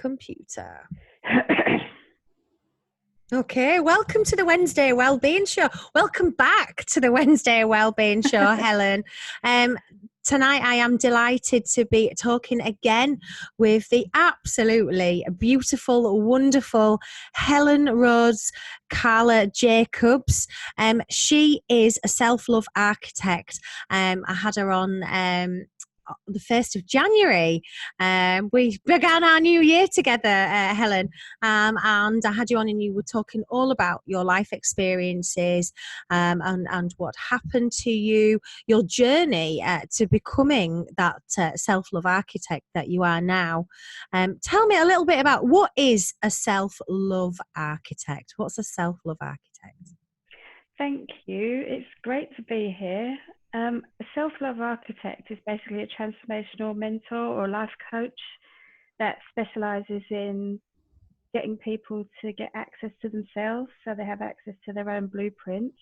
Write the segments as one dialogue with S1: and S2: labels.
S1: computer. Okay, welcome to the Wednesday Wellbeing Show. Welcome back to the Wednesday Wellbeing Show, Helen. Tonight I am delighted to be talking again with the absolutely beautiful, wonderful Helen Rose Kalia Jacobs. She is a self-love architect. I had her on the 1st of January. We began our new year together, Helen, and I had you on and you were talking all about your life experiences and what happened to you, your journey to becoming that self-love architect that you are now. Tell me a little bit about what is a self-love architect? What's a self-love architect?
S2: Thank you. It's great to be here. A self-love architect is basically a transformational mentor or life coach that specializes in getting people to get access to themselves so they have access to their own blueprint,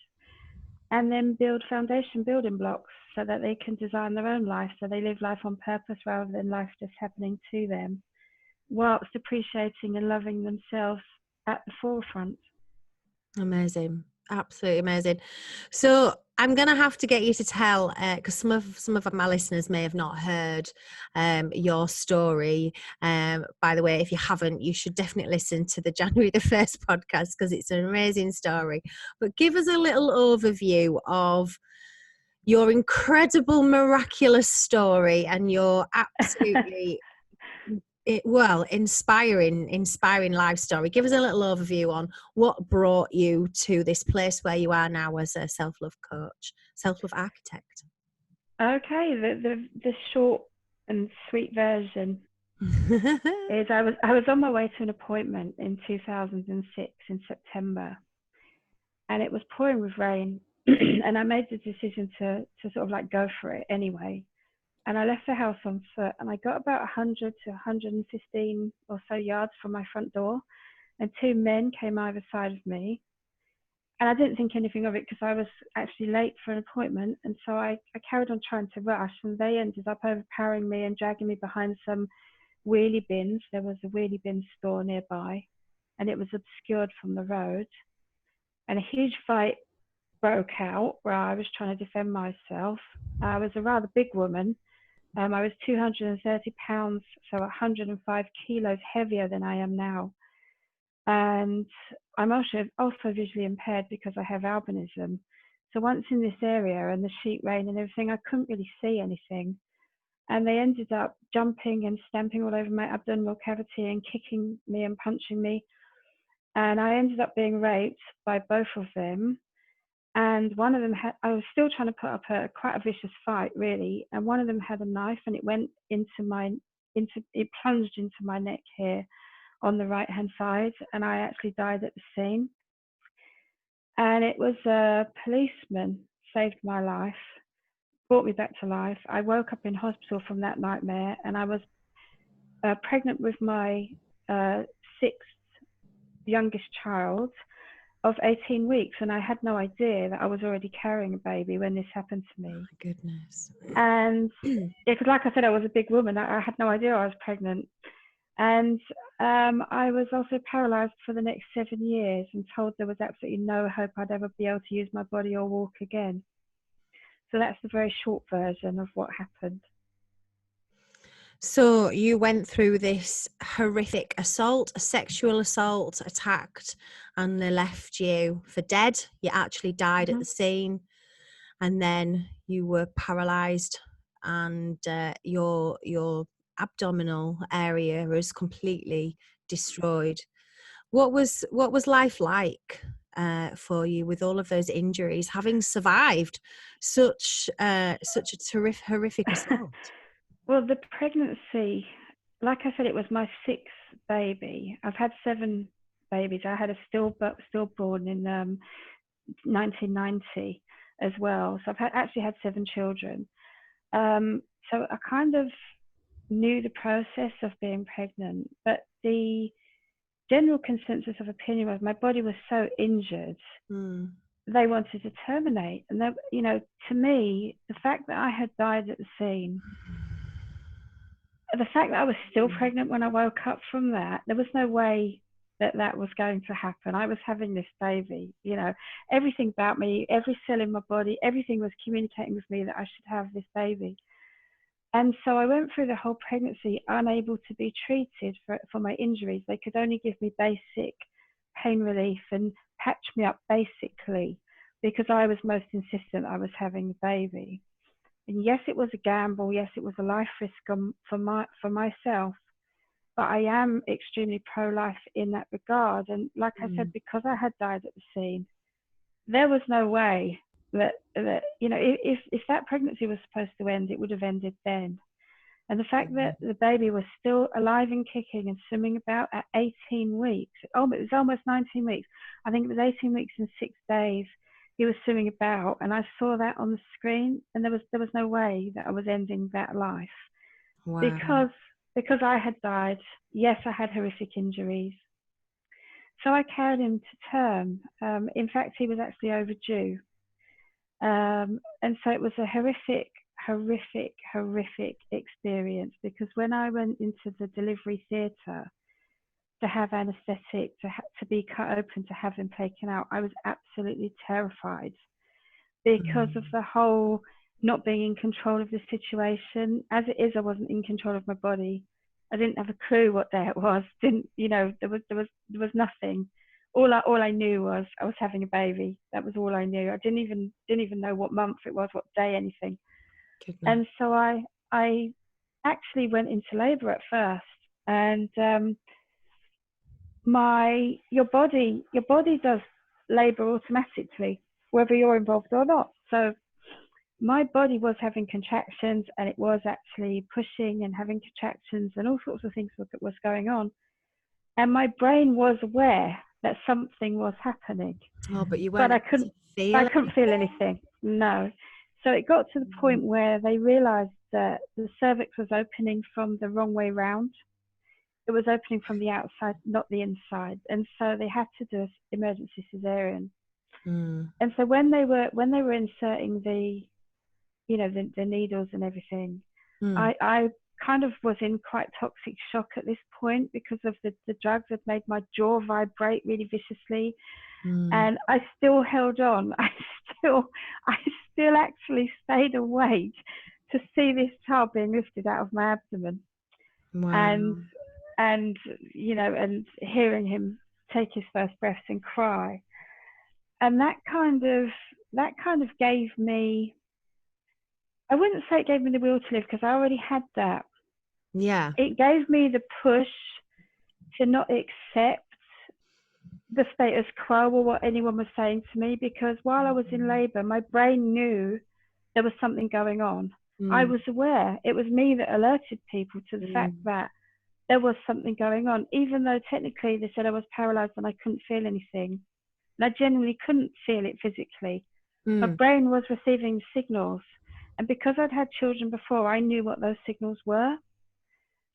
S2: and then build foundation building blocks so that they can design their own life, so they live life on purpose rather than life just happening to them, whilst appreciating and loving themselves at the forefront.
S1: Amazing. Absolutely amazing. So I'm going to have to get you to tell, because some of my listeners may have not heard your story. By the way, if you haven't, you should definitely listen to the January the 1st podcast because it's an amazing story. But give us a little overview of your incredible, miraculous story and your absolutely inspiring life story. Give us a little overview on what brought you to this place where you are now as a self-love coach, self-love architect.
S2: Okay, the short and sweet version is I was on my way to an appointment in 2006 in September, and it was pouring with rain, and I made the decision to sort of like go for it anyway. And I left the house on foot, and I got about 100 to 115 or so yards from my front door, and two men came either side of me. And I didn't think anything of it because I was actually late for an appointment. And so I carried on trying to rush, and they ended up overpowering me and dragging me behind some wheelie bins. There was a wheelie bin store nearby, and it was obscured from the road. And a huge fight broke out where I was trying to defend myself. I was a rather big woman. I was 230 pounds, so 105 kilos heavier than I am now. And I'm also visually impaired because I have albinism. So once in this area and the sheet rain and everything, I couldn't really see anything. And they ended up jumping and stamping all over my abdominal cavity and kicking me and punching me. And I ended up being raped by both of them. And one of them I was still trying to put up quite a vicious fight, really. And one of them had a knife, and it went it plunged into my neck here on the right-hand side, and I actually died at the scene. And it was a policeman saved my life, brought me back to life. I woke up in hospital from that nightmare, and I was pregnant with my 6th youngest child of 18 weeks, and I had no idea that I was already carrying a baby when this happened to me.
S1: Oh my goodness.
S2: And because like I said, I was a big woman. I had no idea I was pregnant. And I was also paralyzed for the next 7 years and told there was absolutely no hope I'd ever be able to use my body or walk again. So that's the very short version of what happened.
S1: So you went through this horrific assault, a sexual assault, attacked, and they left you for dead. You actually died at the scene, and then you were paralyzed, and your abdominal area was completely destroyed. What was life like for you with all of those injuries, having survived such a horrific assault?
S2: Well, the pregnancy, like I said, it was my 6th baby. I've had 7 babies. I had a stillborn in 1990 as well. So I've actually had 7 children. So I kind of knew the process of being pregnant, but the general consensus of opinion was my body was so injured. They wanted to terminate. And, to me, the fact that I had died at the scene the fact that I was still pregnant when I woke up from that, there was no way that that was going to happen. I was having this baby, you know, everything about me, every cell in my body, everything was communicating with me that I should have this baby. And so I went through the whole pregnancy unable to be treated for my injuries. They could only give me basic pain relief and patch me up basically because I was most insistent I was having a baby. And yes, it was a gamble. Yes, it was a life risk for myself. But I am extremely pro-life in that regard. And like I said, because I had died at the scene, there was no way that you know, if that pregnancy was supposed to end, it would have ended then. And the fact that the baby was still alive and kicking and swimming about at 18 weeks, oh, it was almost 19 weeks. I think it was 18 weeks and 6 days. He was swimming about, and I saw that on the screen, and there was no way that I was ending that life.
S1: Wow.
S2: Because I had died. Yes, I had horrific injuries. So I carried him to term. In fact, he was actually overdue. And so it was a horrific experience, because when I went into the delivery theatre to have anaesthetic, to be cut open, to have him taken out, I was absolutely terrified because of the whole not being in control of the situation. As it is, I wasn't in control of my body. I didn't have a clue what day it was. There was nothing. All I knew was I was having a baby. That was all I knew. I didn't even know what month it was, what day, anything. Goodness. And so I actually went into labour at first, and your body does labour automatically, whether you're involved or not. So my body was having contractions, and it was actually pushing and having contractions, and all sorts of things was going on. And my brain was aware that something was happening.
S1: Oh, but
S2: I couldn't feel anything. No. So it got to the point where they realized that the cervix was opening from the wrong way round. It was opening from the outside, not the inside. And so they had to do an emergency cesarean. And so when they were inserting the needles and everything, I kind of was in quite toxic shock at this point, because of the drugs had made my jaw vibrate really viciously. And I still held on. I still actually stayed awake to see this child being lifted out of my abdomen. Wow. And hearing him take his first breaths and cry. And that kind of gave me, I wouldn't say it gave me the will to live, because I already had that.
S1: Yeah.
S2: It gave me the push to not accept the status quo or what anyone was saying to me, because while I was in labour, my brain knew there was something going on. I was aware. It was me that alerted people to the fact that there was something going on, even though technically they said I was paralysed and I couldn't feel anything. And I genuinely couldn't feel it physically. My brain was receiving signals. And because I'd had children before, I knew what those signals were.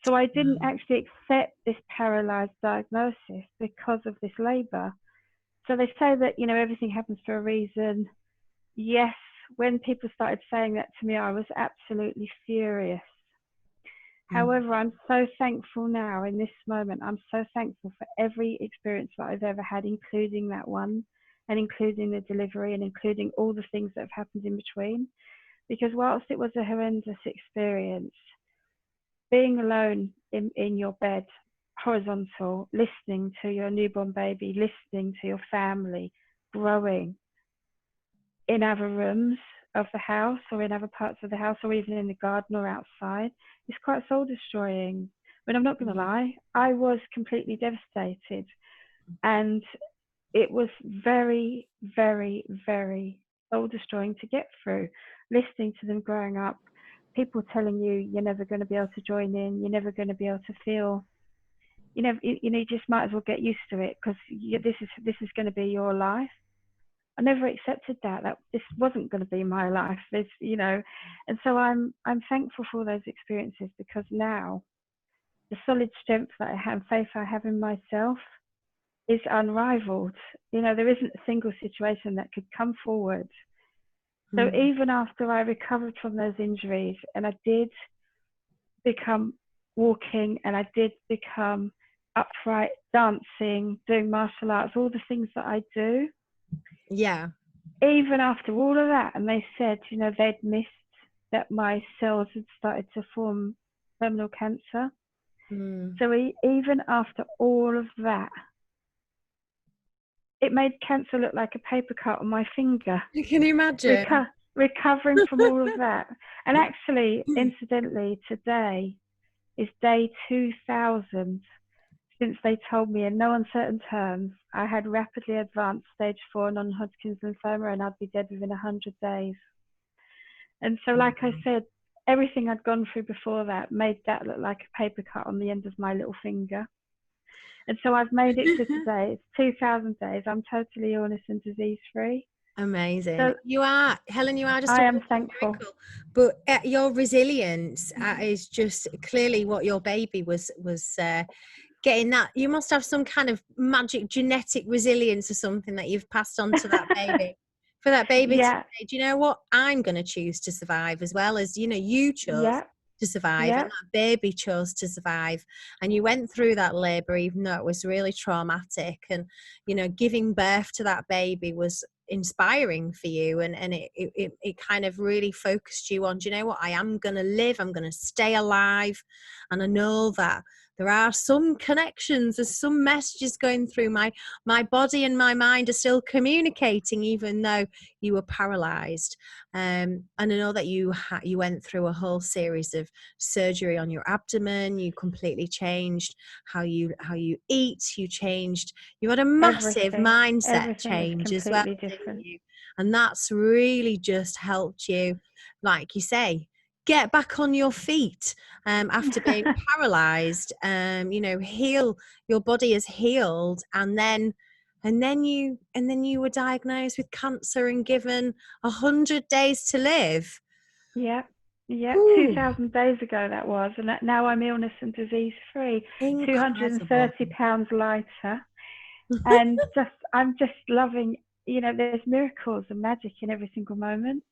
S2: So I didn't actually accept this paralysed diagnosis because of this labour. So they say that, everything happens for a reason. Yes, when people started saying that to me, I was absolutely furious. However, I'm so thankful now in this moment. I'm so thankful for every experience that I've ever had, including that one, and including the delivery, and including all the things that have happened in between. Because whilst it was a horrendous experience, being alone in your bed, horizontal, listening to your newborn baby, listening to your family growing in other rooms of the house or in other parts of the house, or even in the garden or outside, is quite soul destroying. But I'm not going to lie, I was completely devastated, and it was very, very, very soul destroying to get through, listening to them growing up, people telling you you're never going to be able to join in, you're never going to be able to feel, you just might as well get used to it, because this is going to be your life. I never accepted that this wasn't going to be my life. And so I'm thankful for those experiences, because now the solid strength that I have, faith I have in myself, is unrivaled. There isn't a single situation that could come forward. So even after I recovered from those injuries, and I did become walking, and I did become upright, dancing, doing martial arts, all the things that I do.
S1: Yeah.
S2: Even after all of that, and they said, they'd missed that my cells had started to form terminal cancer. So even after all of that, it made cancer look like a paper cut on my finger.
S1: Can you imagine?
S2: Recovering from all of that. And actually, incidentally, today is day 2000 since they told me in no uncertain terms I had rapidly advanced stage 4 non-Hodgkin's lymphoma and I'd be dead within 100 days. And so, like I said, everything I'd gone through before that made that look like a paper cut on the end of my little finger. And so I've made it to today. It's 2000 days. I'm totally illness and disease free.
S1: Amazing.
S2: So
S1: you are, Helen, you are just
S2: I am thankful.
S1: miracle. But your resilience is just clearly what your baby was getting. That you must have some kind of magic genetic resilience or something that you've passed on to that baby. For that baby to say, do you know what? I'm going to choose to survive as well as, you chose to survive, and that baby chose to survive, and you went through that labor even though it was really traumatic, and giving birth to that baby was inspiring for you, and it kind of really focused you on, do you know what, I am going to live, I'm going to stay alive, and I know that there are some connections, there's some messages going through my body, and my mind are still communicating even though you were paralyzed. And I know that you went through a whole series of surgery on your abdomen. You completely changed how you eat. You had a massive mindset change as well, didn't you? And that's really just helped you, like you say, get back on your feet after being paralyzed. Heal. Your body has healed, and then you were diagnosed with cancer and given 100 days to live.
S2: Yeah. 2000 days ago that was, and now I'm illness and disease free.
S1: Incredible.
S2: 230 pounds lighter, and I'm just loving. There's miracles and magic in every single moment,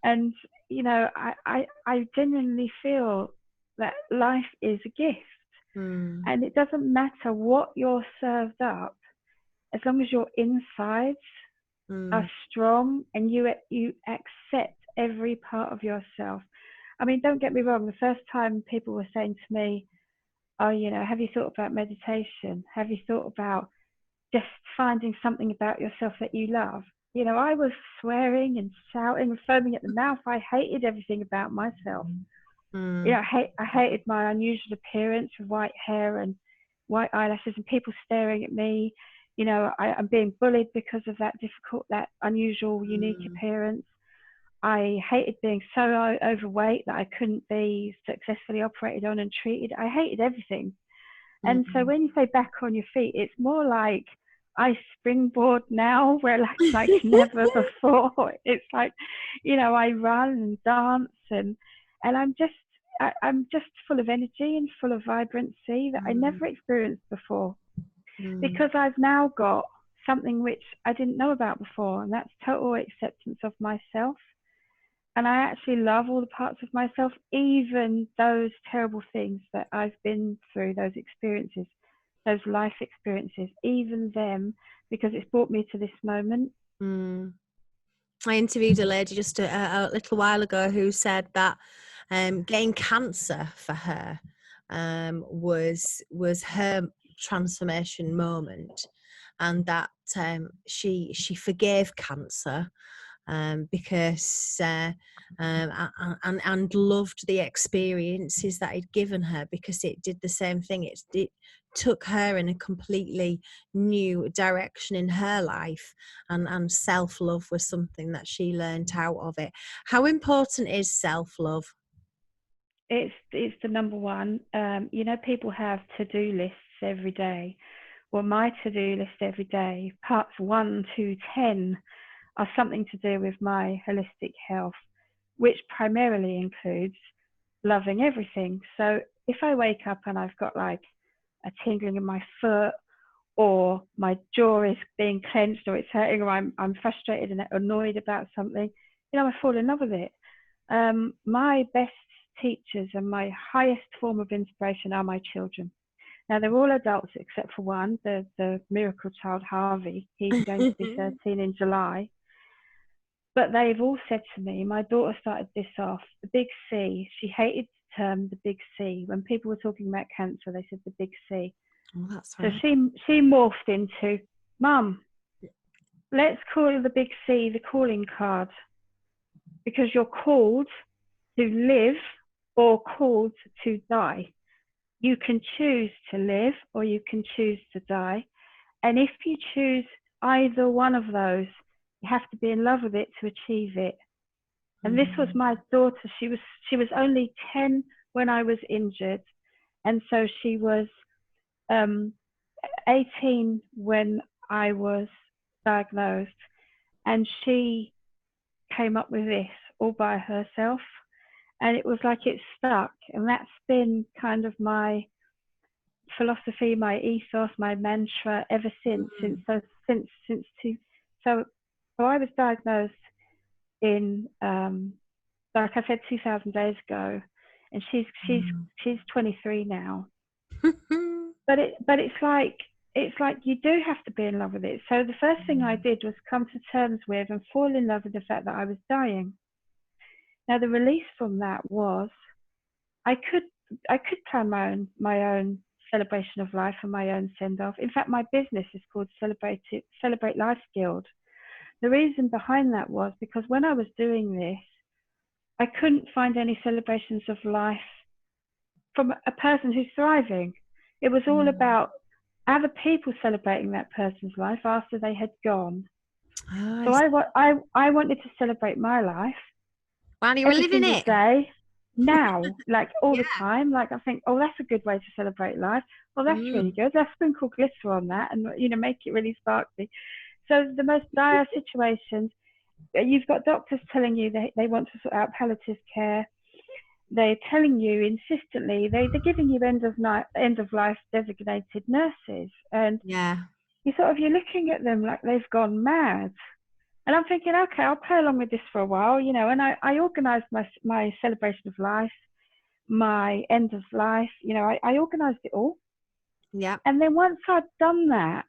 S2: and I genuinely feel that life is a gift, and it doesn't matter what you're served up, as long as your insides are strong and you accept every part of yourself. I mean, don't get me wrong, the first time people were saying to me, oh, have you thought about meditation? Have you thought about just finding something about yourself that you love? I was swearing and shouting and foaming at the mouth. I hated everything about myself. I hated my unusual appearance with white hair and white eyelashes and people staring at me. I'm being bullied because of that unusual, unique appearance. I hated being so overweight that I couldn't be successfully operated on and treated. I hated everything. And so when you say back on your feet, it's more like I springboard now where like never before. It's like, I run and dance and I'm just full of energy and full of vibrancy that I never experienced before. Because I've now got something which I didn't know about before, and that's total acceptance of myself. And I actually love all the parts of myself, even those terrible things that I've been through, those experiences, those life experiences, even them, because it's brought me to this moment.
S1: I interviewed a lady just a little while ago who said that getting cancer for her was her transformation moment, and that she forgave cancer because and loved the experiences that it'd given her, because it did the same thing. It took her in a completely new direction in her life, and self-love was something that she learned out of it. How important is self-love?
S2: It's the number one. People have to-do lists every day. Well, my to-do list every day, parts 1 to 10, are something to do with my holistic health, which primarily includes loving everything. So if I wake up and I've got like a tingling in my foot, or my jaw is being clenched, or it's hurting, or I'm frustrated and annoyed about something, I fall in love with it. My best teachers and my highest form of inspiration are my children. Now, they're all adults except for one, the miracle child, Harvey. He's going to be 13 in July. But they've all said to me, my daughter started this off, the big C. She hated the term the big C. When people were talking about cancer, they said the big C.
S1: Oh, that's right.
S2: So she morphed into, Mum, let's call the big C the calling card. Because you're called to live or called to die. You can choose to live or you can choose to die. And if you choose either one of those, you have to be in love with it to achieve it. And this was my daughter. She was only 10 when I was injured. And so she was 18 when I was diagnosed. And she came up with this all by herself. And it was like it stuck. And that's been kind of my philosophy, my ethos, my mantra ever since. So I was diagnosed in like I said 2000 days ago, and she's 23 now. but it's like you do have to be in love with it. So the first thing I did was come to terms with and fall in love with the fact that I was dying. Now the release from that was I could plan my own celebration of life and my own send off. In fact, my business is called Celebrate Life Guild. The reason behind that was because when I was doing this, I couldn't find any celebrations of life from a person who's thriving. It was all about other people celebrating that person's life after they had gone. So I wanted to celebrate my life.
S1: While you were living it.
S2: Day, now, like all the time. Like I think, oh, that's a good way to celebrate life. Well, that's really good. Let's sprinkle glitter on that and, make it really sparkly. So the most dire situations, you've got doctors telling you they want to sort out palliative care. They're telling you insistently, they're giving you end of life designated nurses. And you're looking at them like they've gone mad. And I'm thinking, okay, I'll play along with this for a while, and I organised my celebration of life, my end of life, I organised it all.
S1: Yeah.
S2: And then once I'd done that,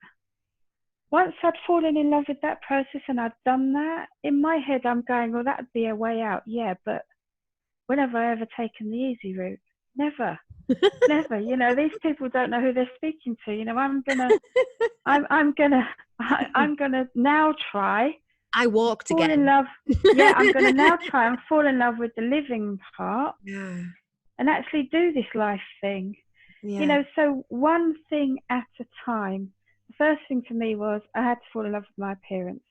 S2: once I'd fallen in love with that process and I'd done that, in my head, I'm going, well, that'd be a way out. Yeah, but when have I ever taken the easy route? Never. Never. These people don't know who they're speaking to. I'm gonna now try.
S1: I walked
S2: fall
S1: again.
S2: In love. Yeah, I'm gonna now try and fall in love with the living part.
S1: Yeah.
S2: And actually do this life thing.
S1: Yeah.
S2: So one thing at a time. The first thing for me was I had to fall in love with my appearance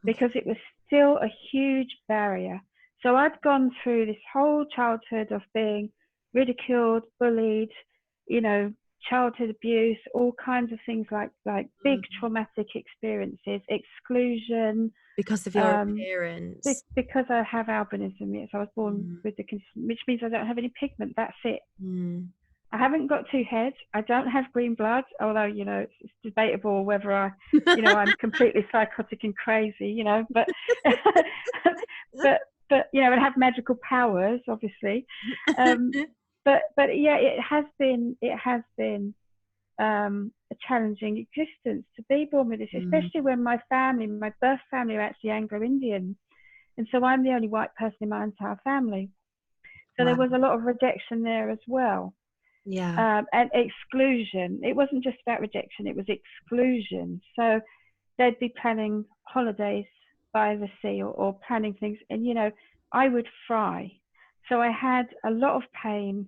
S2: because it was still a huge barrier. So I'd gone through this whole childhood of being ridiculed, bullied, childhood abuse, all kinds of things like big traumatic experiences, exclusion.
S1: Because of your appearance.
S2: Because I have albinism, yes. I was born with the condition, which means I don't have any pigment. That's it. I haven't got two heads. I don't have green blood, although, it's debatable whether I'm completely psychotic and crazy, but, but, I have magical powers, obviously. But yeah, it has been a challenging existence to be born with this, especially when my birth family are actually Anglo-Indian. And so I'm the only white person in my entire family. So there was a lot of rejection there as well.
S1: Yeah.
S2: And exclusion. It wasn't just about rejection, it was exclusion. So they'd be planning holidays by the sea or planning things. And, I would fry. So I had a lot of pain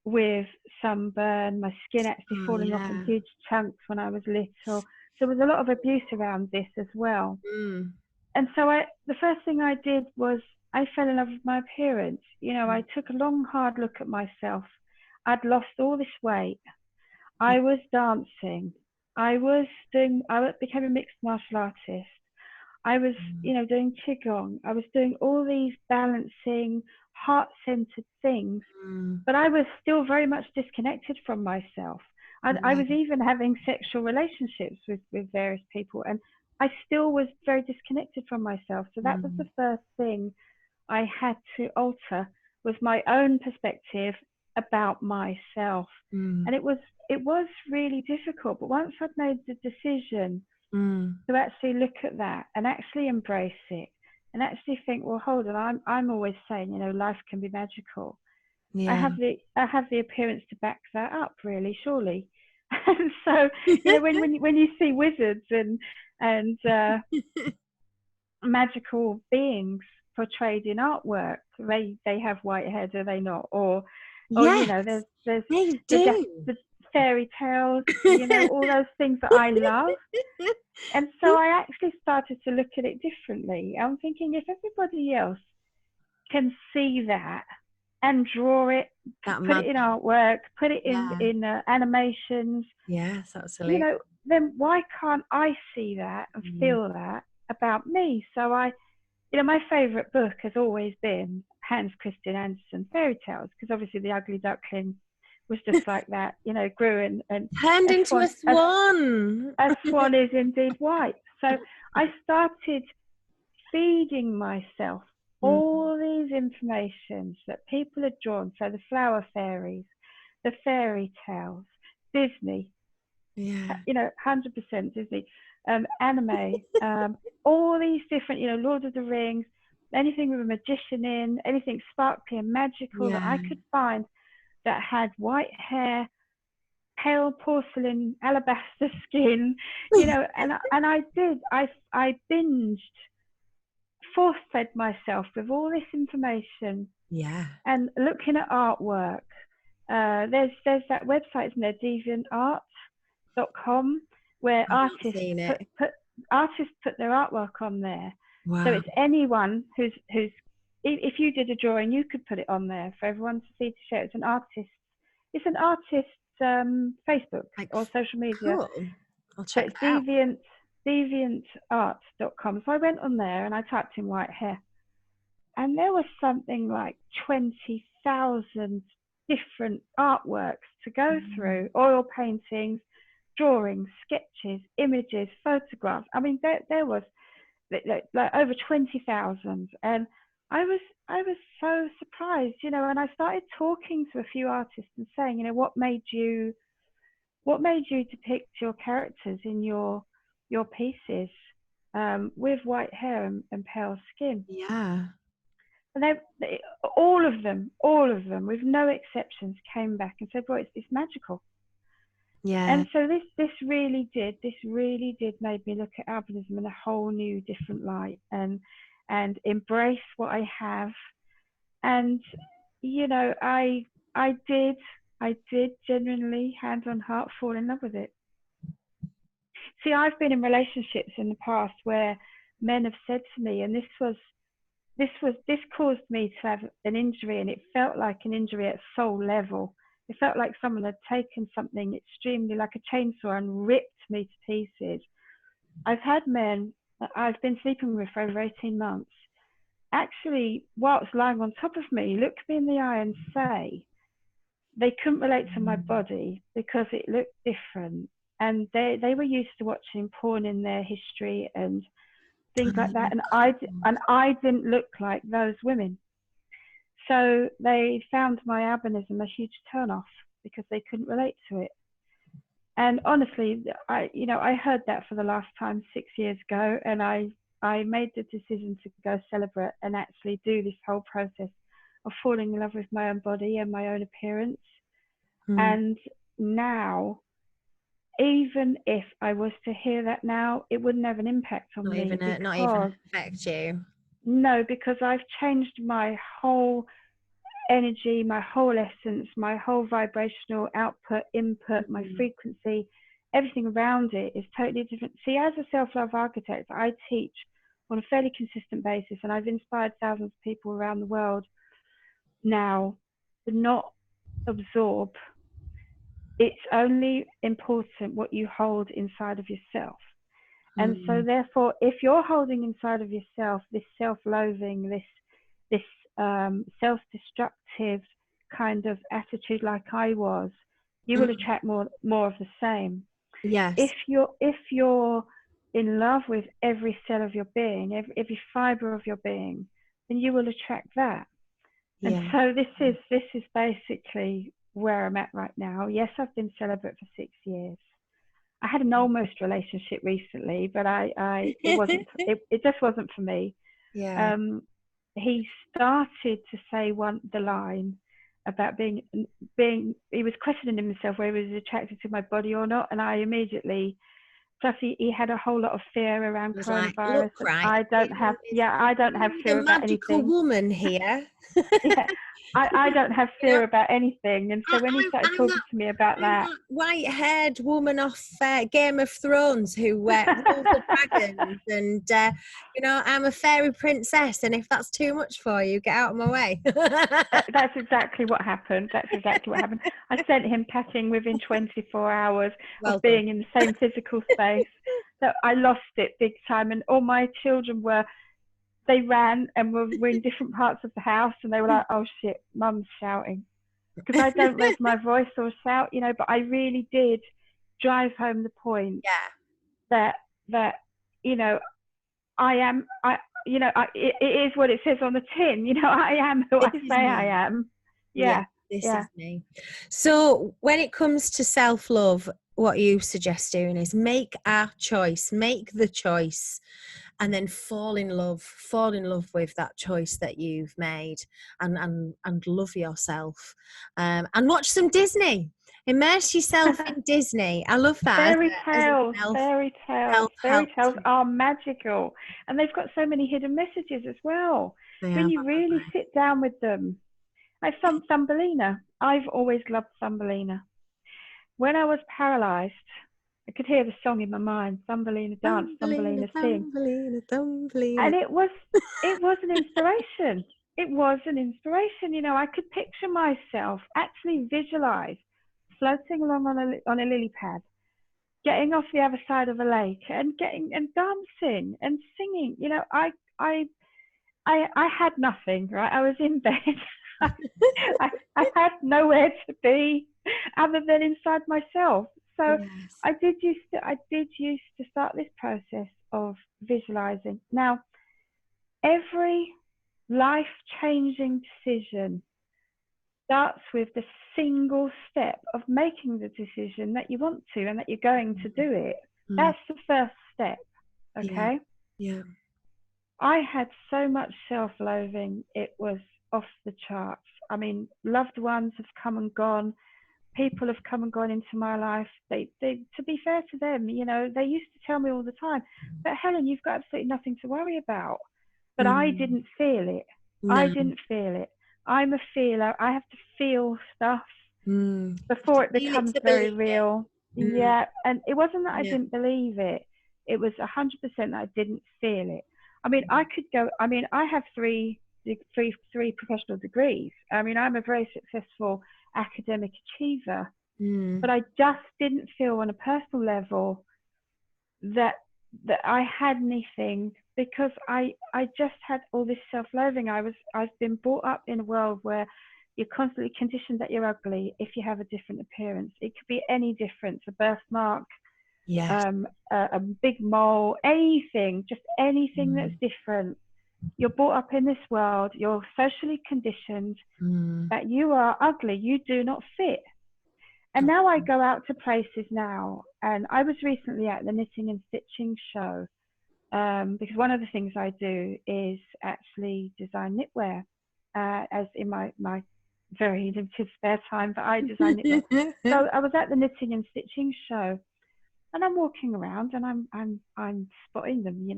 S2: with sunburn, my skin actually falling off in huge chunks when I was little. So there was a lot of abuse around this as well. And so the first thing I did was I fell in love with my appearance. I took a long, hard look at myself. I'd lost all this weight. I was dancing. I became a mixed martial artist. I was, doing Qigong. I was doing all these balancing, heart-centered things, but I was still very much disconnected from myself. I was even having sexual relationships with various people, and I still was very disconnected from myself. So that was the first thing I had to alter, was my own perspective about myself. And it was really difficult. But once I'd made the decision to actually look at that and actually embrace it and actually think, well, hold on, I'm always saying, you know, life can be magical. I have the appearance to back that up, really, surely. And so, you know, when you see wizards and magical beings portrayed in artwork, they have white hair, do they not? Or you know, there's
S1: they do.
S2: the fairy tales, you know, all those things that I love. And so I actually started to look at it differently. I'm thinking, if everybody else can see that and draw it, put it in artwork, put it in animations,
S1: yes, absolutely,
S2: you know, then why can't I see that and feel that about me? So you know, my favorite book has always been Hans Christian Andersen's fairy tales, because obviously the ugly duckling was just like that, you know, grew and
S1: turned into a swan.
S2: A swan is indeed white. So I started feeding myself all these informations that people had drawn. So the flower fairies, the fairy tales, Disney, you know, 100% Disney, anime, all these different, you know, Lord of the Rings, anything with a magician in, anything sparkly and magical that I could find that had white hair, pale porcelain, alabaster skin, you know, and I binged, force-fed myself with all this information. And looking at artwork, there's that website, isn't there, deviantart.com, where artists put their artwork on there. So it's anyone who's if you did a drawing, you could put it on there for everyone to see, to share. It's an artist's Facebook or social media.
S1: Cool. I'll check
S2: that out. Deviantart.com. So I went on there and I typed in white hair, and there was something like 20,000 different artworks to go through: oil paintings, drawings, sketches, images, photographs. I mean, there was like over 20,000, and I was so surprised, you know. And I started talking to a few artists and saying, you know, what made you depict your characters in your pieces with white hair and pale skin? And all of them, with no exceptions, came back and said, well, it's magical. And so this really did make me look at albinism in a whole new, different light, and embrace what I have. And, you know, I did genuinely, hand on heart, fall in love with it. See, I've been in relationships in the past where men have said to me, and this caused me to have an injury, and it felt like an injury at soul level. It felt like someone had taken something extremely, like a chainsaw, and ripped me to pieces. I've had men that I've been sleeping with for over 18 months actually, whilst lying on top of me, look me in the eye and say they couldn't relate to my body because it looked different. And they were used to watching porn in their history and things like that. And I didn't look like those women. So they found my albinism a huge turn-off because they couldn't relate to it. And honestly, I heard that for the last time 6 years ago, and I made the decision to go celebrate and actually do this whole process of falling in love with my own body and my own appearance. And now, even if I was to hear that now, it wouldn't have an impact on me.
S1: Not even affect you.
S2: No, because I've changed my whole energy, my whole essence, my whole vibrational output, input, my frequency, everything around it is totally different. See, as a self-love architect, I teach on a fairly consistent basis, and I've inspired thousands of people around the world now to not absorb. It's only important what you hold inside of yourself. And so therefore, if you're holding inside of yourself this self-loathing, this self-destructive kind of attitude like I was, you will attract more of the same. If you're in love with every cell of your being, every fiber of your being, then you will attract that. And
S1: Yeah.
S2: so this is basically where I'm at right now. Yes, I've been celibate for 6 years. I had an almost relationship recently, but it just wasn't for me.
S1: Yeah.
S2: He started to say the line about being, he was questioning himself whether he was attracted to my body or not. And I immediately, plus he had a whole lot of fear around
S1: I was like,
S2: coronavirus.
S1: look,
S2: And
S1: right,
S2: I don't have, I don't have
S1: the
S2: fear about
S1: magical
S2: anything.
S1: woman here.
S2: Yeah, I don't have fear about anything. And so when he started
S1: I'm
S2: talking to me about that,
S1: white-haired woman off Game of Thrones who rules the dragons, and I'm a fairy princess, and if that's too much for you, get out of my way.
S2: that's exactly what happened. That's exactly what happened. I sent him packing within 24 hours
S1: Well
S2: of being in the same physical space. So I lost it big time, and all my children they ran and were in different parts of the house, and they were like, oh shit, mum's shouting. Because I don't raise my voice or shout, but I really did drive home the point that I am, it is what it says on the tin. I am who I say I am. Yeah.
S1: This is me. So when it comes to self-love, what you suggest doing is make the choice, and then fall in love with that choice that you've made, and love yourself, and watch some Disney. Immerse yourself in Disney. I love that.
S2: Fairy tales are magical, and they've got so many hidden messages as well when you really sit down with them. Like Thumbelina. I've always loved Thumbelina. When I was paralyzed, I could hear the song in my mind: Thumbelina dance, Thumbelina sing. And it was an inspiration. It was an inspiration. I could picture myself, actually visualize floating along on a lily pad, getting off the other side of a lake, and dancing and singing. I had nothing, right? I was in bed. I had nowhere to be other than inside myself. So I did used to start this process of visualizing. Now, every life-changing decision starts with the single step of making the decision that you want to and that you're going to do it. That's the first step, okay?
S1: Yeah.
S2: I had so much self-loathing, it was off the charts. I mean, loved ones have come and gone. People have come and gone into my life. They to be fair to them, they used to tell me all the time, but Helen, you've got absolutely nothing to worry about. But I didn't feel it. No. I didn't feel it. I'm a feeler. I have to feel stuff before it becomes very real. Yeah, and it wasn't that I didn't believe it. It was 100% that I didn't feel it. I mean, I have three professional degrees. I mean, I'm a very successful academic achiever, but I just didn't feel on a personal level that I had anything, because I just had all this self-loathing. I've been brought up in a world where you're constantly conditioned that you're ugly if you have a different appearance. It could be any difference, a birthmark, a big mole, anything, just anything that's different. You're brought up in this world, you're socially conditioned that you are ugly, you do not fit. And now I go out to places now, and I was recently at the knitting and stitching show, because one of the things I do is actually design knitwear, as in my very limited spare time, but I design knitwear. So I was at the knitting and stitching show, and I'm walking around, and I'm spotting them,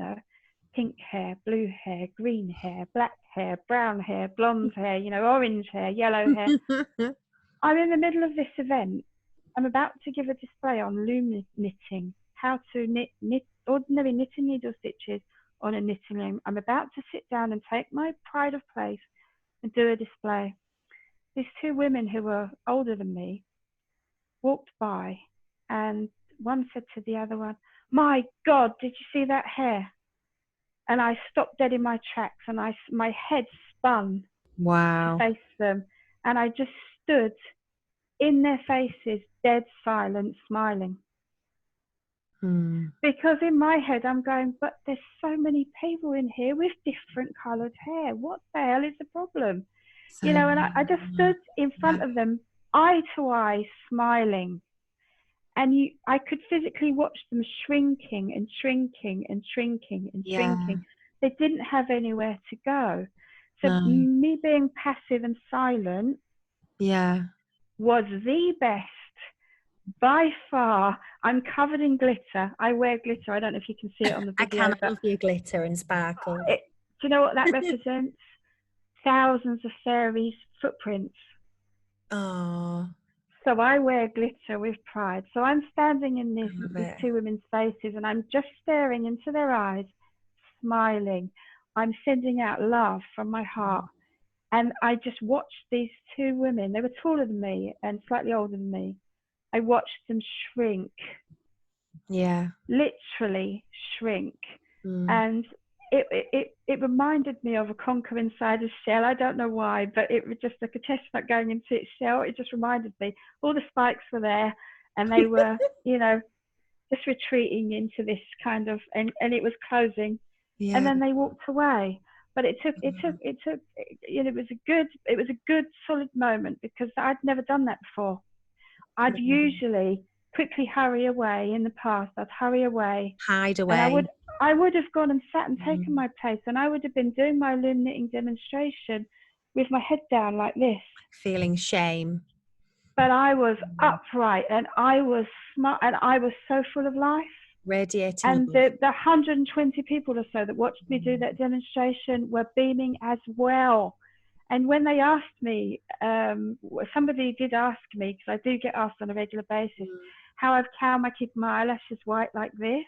S2: pink hair, blue hair, green hair, black hair, brown hair, blonde hair, orange hair, yellow hair. I'm in the middle of this event. I'm about to give a display on loom knitting, how to knit ordinary knitting needle stitches on a knitting loom. I'm about to sit down and take my pride of place and do a display. These two women who were older than me walked by, and one said to the other one, "My God, did you see that hair?" And I stopped dead in my tracks, and my head spun to face them, and I just stood in their faces, dead silent, smiling. Because in my head I'm going, but there's so many people in here with different coloured hair. What the hell is the problem? you know, and I just stood in front of them, eye to eye, smiling. And I could physically watch them shrinking and shrinking and shrinking and shrinking. They didn't have anywhere to go. So me being passive and silent was the best by far. I'm covered in glitter. I wear glitter. I don't know if you can see it on the video.
S1: I love your glitter and sparkle.
S2: Do you know what that represents? Thousands of fairies' footprints.
S1: Oh.
S2: So I wear glitter with pride. So I'm standing in these two women's faces, and I'm just staring into their eyes, smiling. I'm sending out love from my heart. And I just watched these two women. They were taller than me and slightly older than me. I watched them shrink.
S1: Yeah.
S2: Literally shrink. And it reminded me of a conker inside a shell. I don't know why, but it was just like a chestnut going into its shell. It just reminded me. All the spikes were there, and they were, you know, just retreating into this kind of, and it was closing. Yeah. And then they walked away. But it took, you know, it was a good solid moment, because I'd never done that before. I'd usually quickly hurry away in the past. I'd hurry away,
S1: hide away,
S2: and I would have gone and sat and taken my place, and I would have been doing my loom knitting demonstration with my head down like this,
S1: feeling shame.
S2: But I was upright, and I was smart, and I was so full of life.
S1: Radiating.
S2: And the 120 people or so that watched me do that demonstration were beaming as well. And when they asked me, somebody did ask me, because I do get asked on a regular basis, how I've kept my eyelashes white like this.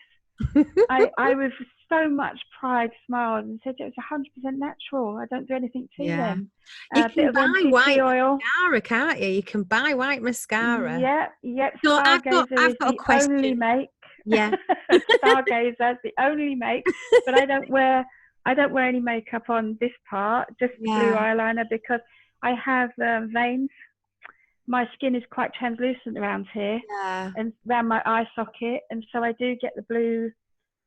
S2: I with so much pride smiled and said it was 100% natural. I don't do anything to them.
S1: You can buy white mascara, can't you? You can buy white mascara.
S2: Yep.
S1: So I've got
S2: a question. Only make.
S1: Yeah.
S2: Stargazer is the only make, but I don't wear any makeup on this part, just blue eyeliner, because I have veins. My skin is quite translucent around here and around my eye socket, and so I do get the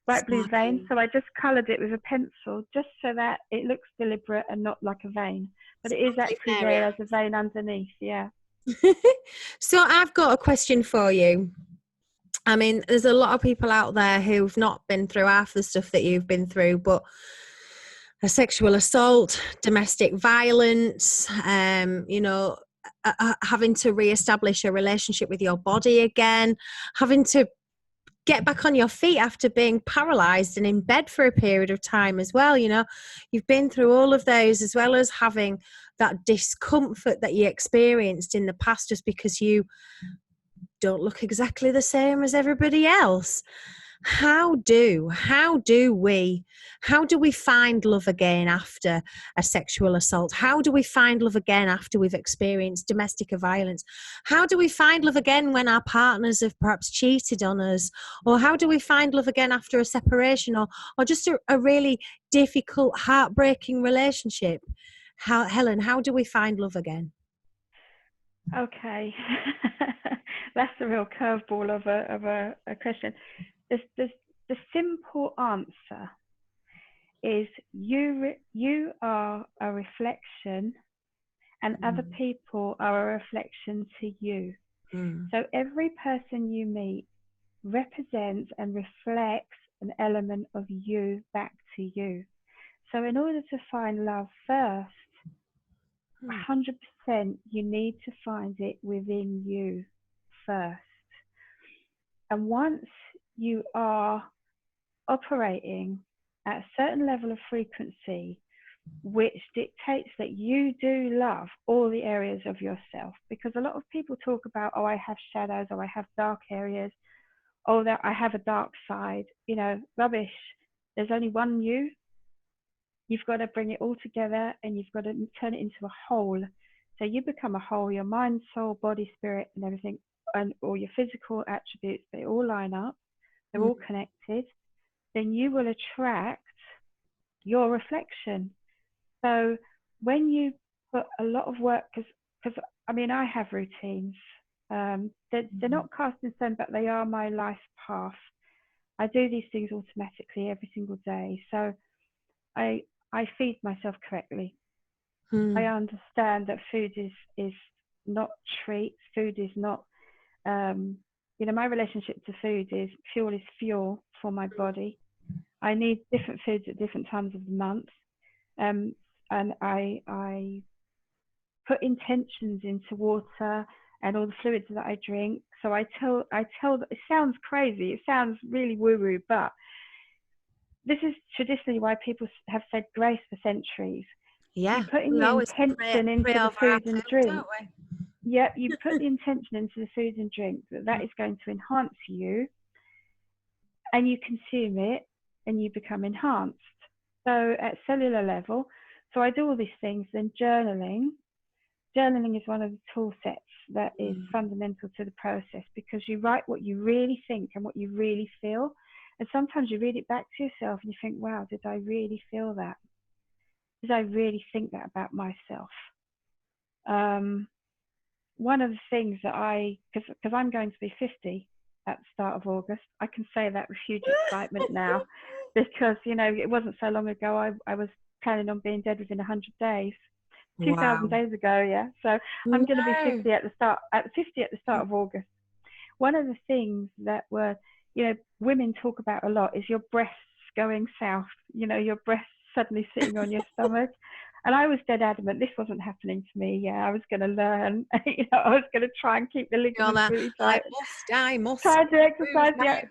S2: bright blue veins. So I just coloured it with a pencil, just so that it looks deliberate and not like a vein, but it is actually there as a vein underneath.
S1: So I've got a question for you. I mean, there's a lot of people out there who've not been through half the stuff that you've been through, but a sexual assault, domestic violence, you know, having to reestablish a relationship with your body again, having to get back on your feet after being paralyzed and in bed for a period of time as well. You know, you've been through all of those, as well as having that discomfort that you experienced in the past just because you don't look exactly the same as everybody else. How do we find love again after a sexual assault? How do we find love again after we've experienced domestic violence? How do we find love again when our partners have perhaps cheated on us? Or how do we find love again after a separation, or just a really difficult, heartbreaking relationship? Helen, how do we find love again?
S2: Okay. That's the real curveball of a question. The simple answer is you are a reflection, and other people are a reflection to you. So every person you meet represents and reflects an element of you back to you. So in order to find love first, 100% you need to find it within you first. And once you are operating at a certain level of frequency, which dictates that you do love all the areas of yourself, because a lot of people talk about, oh, I have shadows, or I have dark areas, or that I have a dark side. You know, rubbish. There's only one you. You've got to bring it all together, and you've got to turn it into a whole. So you become a whole, your mind, soul, body, spirit, and everything, and all your physical attributes, they all line up. They're all connected. Then you will attract your reflection. So when you put a lot of work, because I mean, I have routines. They're not cast in stone, but they are my life path. I do these things automatically every single day. So I feed myself correctly. I understand that food is not treats. Food is not, my relationship to food is fuel for my body. I need different foods at different times of the month. And I put intentions into water and all the fluids that I drink. So I tell it sounds crazy. It sounds really woo-woo, but this is traditionally why people have said grace for centuries.
S1: Yeah.
S2: You put in the intention into the food and drink. Yeah, you put the intention into the food and drink that is going to enhance you, and you consume it and you become enhanced. So at cellular level, so I do all these things. Then journaling is one of the tool sets that is fundamental to the process, because you write what you really think and what you really feel. And sometimes you read it back to yourself and you think, wow, did I really feel that? Did I really think that about myself? One of the things that because I'm going to be 50 at the start of August, I can say that with huge excitement now, because, it wasn't so long ago I was planning on being dead within 100 days. 2,000 days ago, yeah. So I'm going to be 50 at the start of August. One of the things that women talk about a lot is your breasts going south. Your breasts suddenly sitting on your stomach. And I was dead adamant this wasn't happening to me. Yeah, I was going to learn. I was going to try and keep the ligaments really tight.
S1: I must.
S2: Try to exercise. Yeah,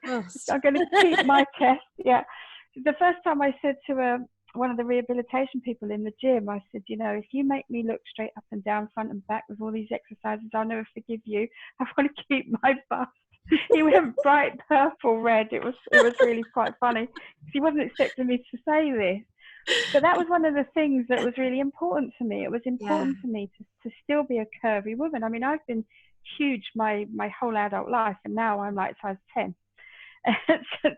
S2: I'm going to keep my chest. Yeah. The first time I said to one of the rehabilitation people in the gym, I said, if you make me look straight up and down, front and back with all these exercises, I'll never forgive you. I want to keep my bust. He went bright purple red. It was really quite funny. He wasn't expecting me to say this. But that was one of the things that was really important to me. It was important to me to still be a curvy woman. I mean, I've been huge my whole adult life, and now I'm like size 10,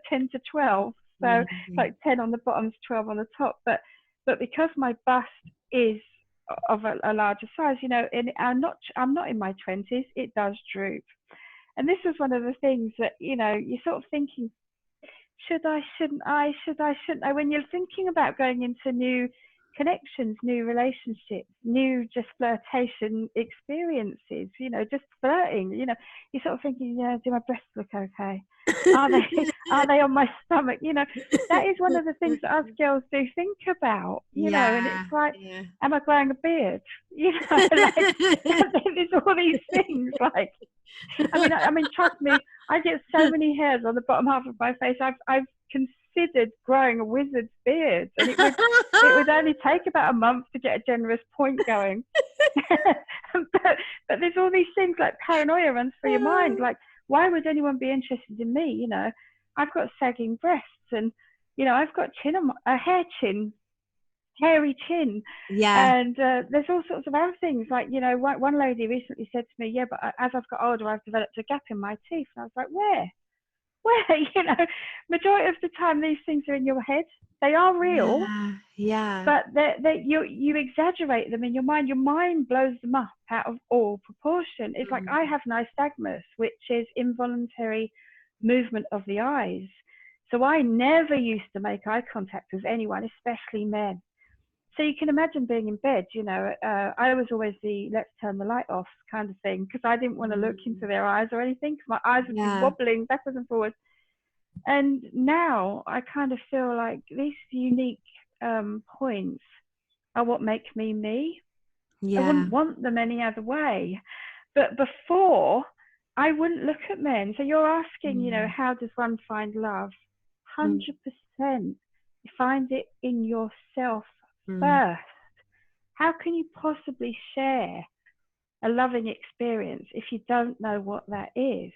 S2: 10 to 12. So like 10 on the bottom, 12 on the top. But because my bust is of a larger size, and I'm not in my 20s, it does droop. And this was one of the things that, you're sort of thinking, should I, shouldn't I? When you're thinking about going into new connections, new relationships, new just flirtation experiences, just flirting, you're sort of thinking, do my breasts look okay? Are they on my stomach? That is one of the things that us girls do think about, and it's like, am I growing a beard? Like, there's all these things, like, I mean, trust me, I get so many hairs on the bottom half of my face. I've considered growing a wizard's beard, and it would only take about a month to get a generous point going. but there's all these things, like paranoia runs through your mind. Like, why would anyone be interested in me? I've got sagging breasts, and I've got hairy chin. Yeah. And there's all sorts of other things. Like, one lady recently said to me, yeah, but as I've got older, I've developed a gap in my teeth. And I was like, where? Majority of the time, these things are in your head. They are real. Yeah. But you exaggerate them in your mind. Your mind blows them up out of all proportion. It's like, I have nystagmus, which is involuntary movement of the eyes. So I never used to make eye contact with anyone, especially men. So you can imagine being in bed, I was always the let's turn the light off kind of thing, because I didn't want to look into their eyes or anything, because my eyes would be wobbling backwards and forwards. And now I kind of feel like these unique points are what make me me. I wouldn't want them any other way. But before, I wouldn't look at men. So you're asking, how does one find love? 100%. You find it in yourself first. How can you possibly share a loving experience if you don't know what that is?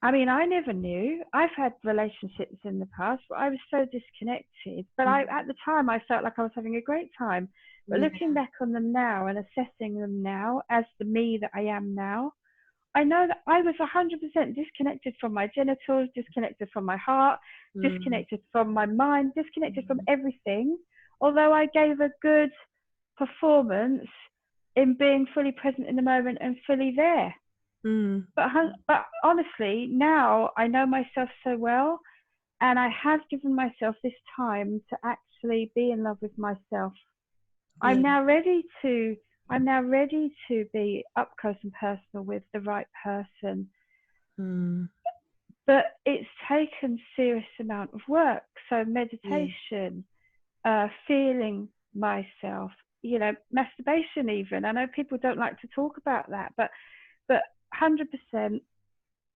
S2: I mean, I never knew. I've had relationships in the past, but I was so disconnected. But at the time, I felt like I was having a great time. But looking back on them now and assessing them now as the me that I am now, I know that I was 100% disconnected from my genitals, disconnected from my heart, disconnected from my mind, disconnected from everything. Although I gave a good performance in being fully present in the moment and fully there. But honestly, now I know myself so well, and I have given myself this time to actually be in love with myself. I'm now ready to be up close and personal with the right person. But it's taken serious amount of work. So meditation, feeling myself, masturbation even. I know people don't like to talk about that, but 100%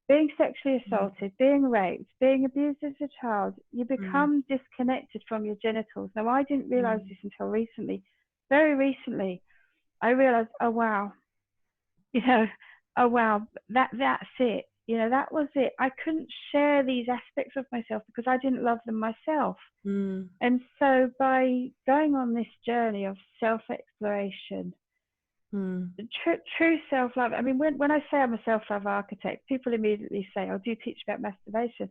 S2: being sexually assaulted, being raped, being abused as a child, you become disconnected from your genitals. Now, I didn't realize this until recently. Very recently, I realized, oh wow, that's it. That was it. I couldn't share these aspects of myself because I didn't love them myself. And so by going on this journey of self-exploration, true self-love, I mean, when I say I'm a self-love architect, people immediately say, oh, do you teach about masturbation?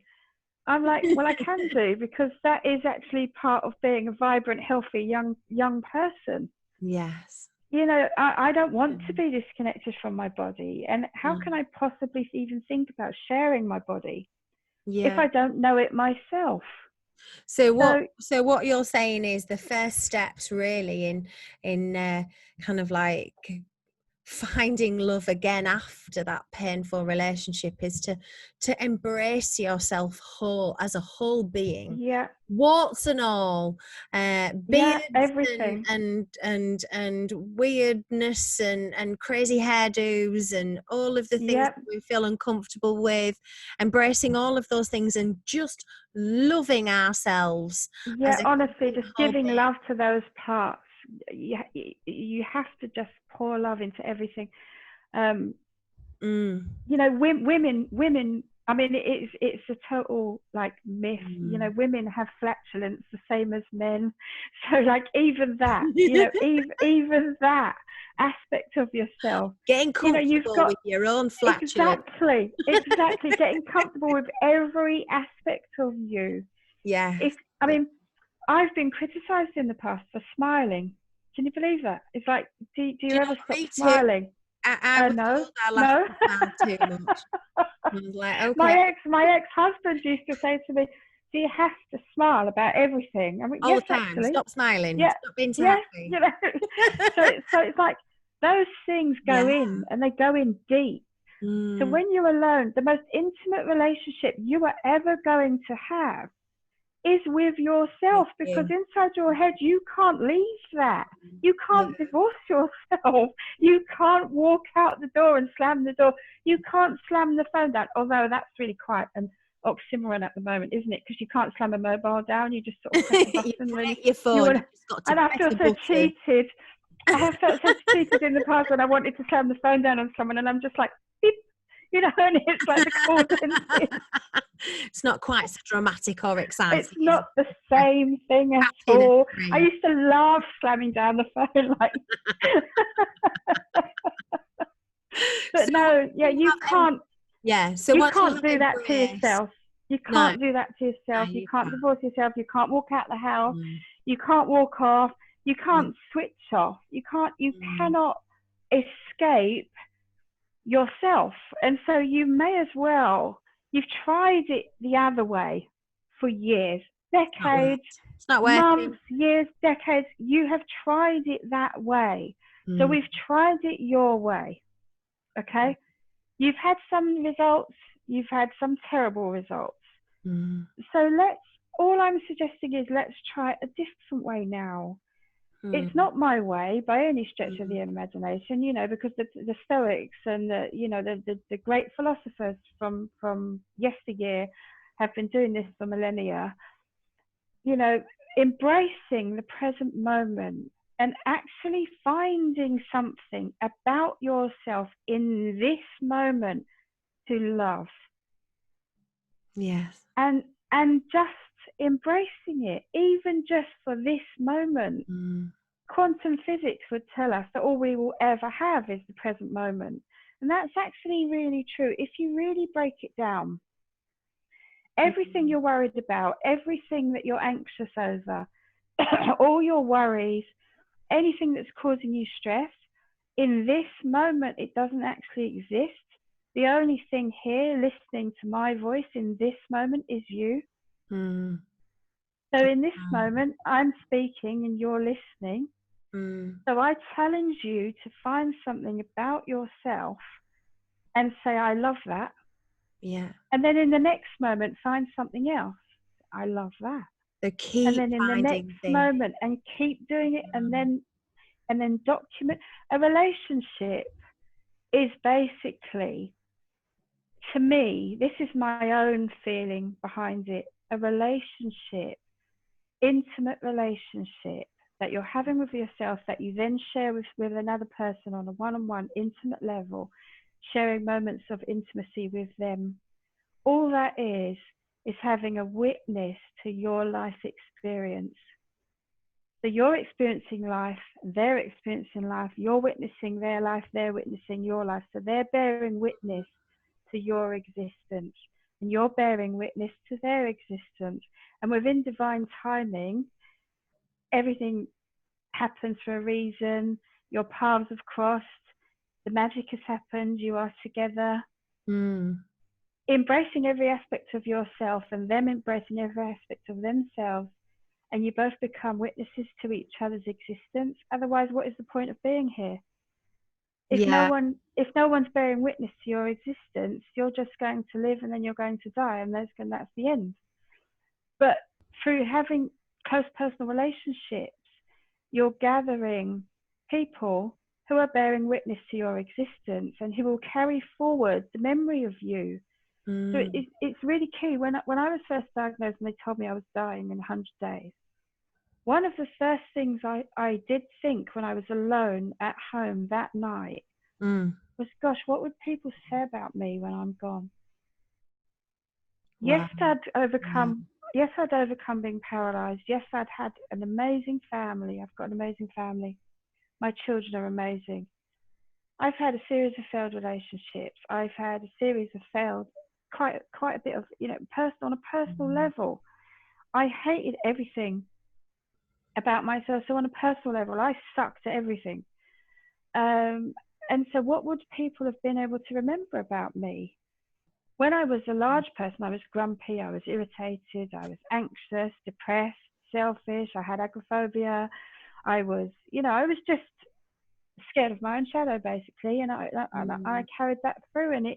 S2: I'm like, well, I can do, because that is actually part of being a vibrant, healthy, young person.
S1: Yes.
S2: I don't want to be disconnected from my body. And how can I possibly even think about sharing my body if I don't know it myself?
S1: So what you're saying is the first steps really in kind of like finding love again after that painful relationship is to embrace yourself as a whole being, warts and all, beards
S2: everything,
S1: and weirdness and crazy hairdos and all of the things that we feel uncomfortable with, embracing all of those things and just loving ourselves.
S2: Honestly, just giving love to those parts. You have to just pour love into everything. Women, I mean, it's a total like myth. Women have flatulence the same as men. So like even that, even that aspect of yourself,
S1: getting comfortable with your own flatulence.
S2: Exactly. Getting comfortable with every aspect of you. I mean, I've been criticized in the past for smiling. Can you believe that? It's like, do you ever stop smiling?
S1: I was told I laughed too much. I was like, okay.
S2: My ex-husband used to say to me, do you have to smile about everything? I mean,
S1: all
S2: yes,
S1: the time.
S2: actually.
S1: Stop smiling. Stop being so happy.
S2: So it's like those things go in, and they go in deep. So when you're alone, the most intimate relationship you are ever going to have is with yourself, because inside your head you can't leave that. You can't divorce yourself. You can't walk out the door and slam the door. You can't slam the phone down, although that's really quite an oxymoron at the moment, isn't it? Because you can't slam a mobile down. You just sort of press a button.
S1: You break your phone.
S2: And I feel so cheated. I have felt so cheated in the past when I wanted to slam the phone down on someone, and I'm just like, beep, and it's like the call ended.
S1: It's not quite so dramatic or exciting.
S2: It's not the same thing at all. I used to love slamming down the phone like. But so no, you can't.
S1: So
S2: you can't do that to yourself. You can't do that to yourself. You can't divorce yourself. You can't walk out the house. You can't walk off. You can't switch off. You cannot escape yourself. And so you may as well. You've tried it the other way for years, decades, months, years, decades. You have tried it that way. So we've tried it your way. Okay? You've had some results. You've had some terrible results. So all I'm suggesting is let's try a different way now. It's not my way by any stretch of the imagination, because the Stoics and the great philosophers from yesteryear have been doing this for millennia. Embracing the present moment and actually finding something about yourself in this moment to love.
S1: Yes.
S2: And just embracing it, even just for this moment. Quantum physics would tell us that all we will ever have is the present moment. And that's actually really true. If you really break it down, everything you're worried about, everything that you're anxious over, all your worries, anything that's causing you stress, in this moment, it doesn't actually exist. The only thing here listening to my voice in this moment is you. So in this moment, I'm speaking and you're listening.
S1: Mm.
S2: So I challenge you to find something about yourself and say, I love that.
S1: Yeah.
S2: And then in the next moment, find something else. I love that.
S1: So
S2: And
S1: keep
S2: then in the next
S1: finding things.
S2: moment, and keep doing it, and then document. A relationship is basically, to me, this is my own feeling behind it. A relationship, intimate relationship that you're having with yourself, that you then share with another person on a one-on-one intimate level, sharing moments of intimacy with them. All that is having a witness to your life experience. So you're experiencing life, they're experiencing life, you're witnessing their life, they're witnessing your life. So they're bearing witness to your existence, and you're bearing witness to their existence. And within divine timing, everything happens for a reason. Your paths have crossed, the magic has happened, you are together.
S1: Mm.
S2: Embracing every aspect of yourself and them embracing every aspect of themselves, and you both become witnesses to each other's existence. Otherwise, what is the point of being here? If no
S1: Yeah.
S2: one's bearing witness to your existence, you're just going to live and then you're going to die, and that's the end. But through having close personal relationships, you're gathering people who are bearing witness to your existence and who will carry forward the memory of you. So
S1: Mm.
S2: it's really key. When I was first diagnosed and they told me I was dying in 100 days, one of the first things I did think when I was alone at home that night
S1: Mm.
S2: was, gosh, what would people say about me when I'm gone? Yes,
S1: Wow.
S2: I'd
S1: Yeah.
S2: overcome. Yes, I'd overcome being paralyzed. Yes, I'd had an amazing family. I've got an amazing family. My children are amazing. I've had a series of failed relationships. I've had a series of failed, quite a bit of, on a personal
S1: Mm.
S2: level. I hated everything about myself. So on a personal level, I sucked at everything. And so what would people have been able to remember about me? When I was a large person, I was grumpy, I was irritated, I was anxious, depressed, selfish, I had agoraphobia. I was just scared of my own shadow, basically. And I
S1: Mm.
S2: carried that through, and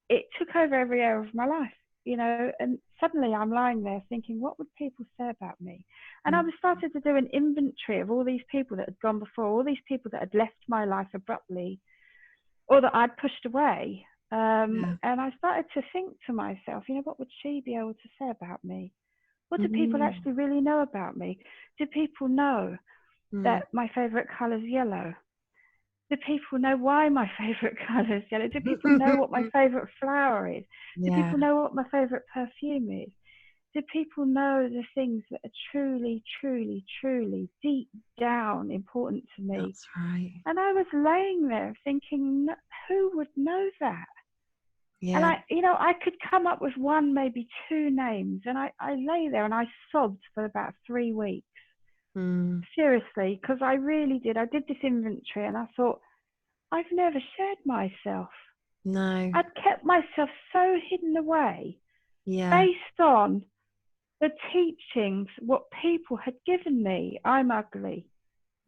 S2: it took over every area of my life, and suddenly I'm lying there thinking, what would people say about me? And I
S1: Mm.
S2: was started to do an inventory of all these people that had gone before, all these people that had left my life abruptly or that I'd pushed away.
S1: Yeah.
S2: And I started to think to myself, what would she be able to say about me? What do people
S1: Mm.
S2: actually really know about me? Do people know
S1: Mm.
S2: that my favorite color is yellow? Do people know why my favorite color is yellow? Do people know what my favorite flower is? Do
S1: Yeah.
S2: people know what my favorite perfume is? Do people know the things that are truly, truly, truly deep down important to me?
S1: That's right.
S2: And I was laying there thinking, who would know that? And
S1: Yeah.
S2: I could come up with one, maybe two names. And I lay there and I sobbed for about 3 weeks.
S1: Mm.
S2: Seriously, because I really did. I did this inventory and I thought, I've never shared myself.
S1: No.
S2: I'd kept myself so hidden away
S1: Yeah.
S2: based on the teachings, what people had given me. I'm ugly.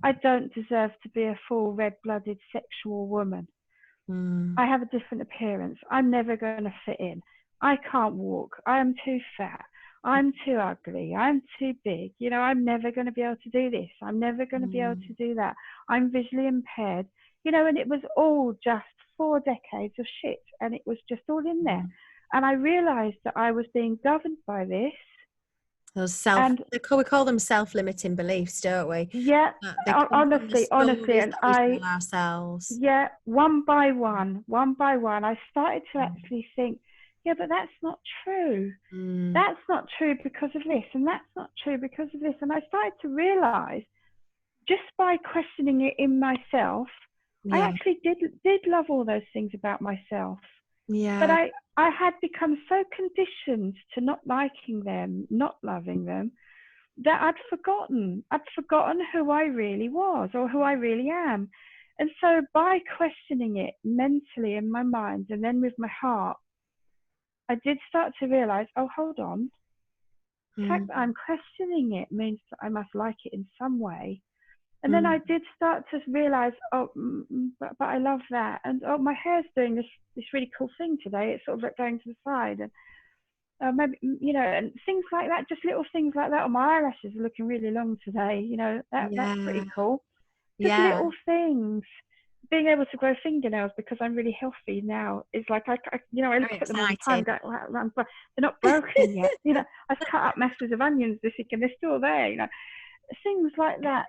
S2: I don't deserve to be a full red-blooded sexual woman.
S1: Mm.
S2: I have a different appearance. I'm never going to fit in. I can't walk. I am too fat. I'm too ugly. I'm too big. I'm never going to be able to do this. I'm never going to be able to
S1: Mm.
S2: do that. I'm visually impaired. And it was all just 4 decades of shit. And it was just all in there.
S1: Mm.
S2: And I realized that I was being governed by this.
S1: Those
S2: And
S1: we call them self-limiting beliefs, don't we?
S2: yeah,
S1: They come from the
S2: honestly.
S1: stories
S2: And
S1: that we tell ourselves.
S2: yeah, one by one, I started to actually think, yeah, but that's not true.
S1: Mm.
S2: That's not true because of this, and that's not true because of this. And I started to realize, just by questioning it in myself, I
S1: Yeah.
S2: actually did love all those things about myself. But
S1: Yeah.
S2: I had become so conditioned to not liking them, not loving them, that I'd forgotten who I really was or who I really am. And so by questioning it mentally in my mind and then with my heart, I did start to realize, oh, hold on. The fact
S1: Mm.
S2: that I'm questioning it means that I must like it in some way. And then I did start to realize, but I love that. And my hair's doing this really cool thing today. It's sort of like going to the side. And maybe, and things like that, just little things like that. Or my eyelashes are looking really long today. That's pretty cool. Just little things. Being able to grow fingernails because I'm really healthy now is like, I look at them all the time, go, wow, they're not broken yet. I've cut up masses of onions this week and they're still there, things like that,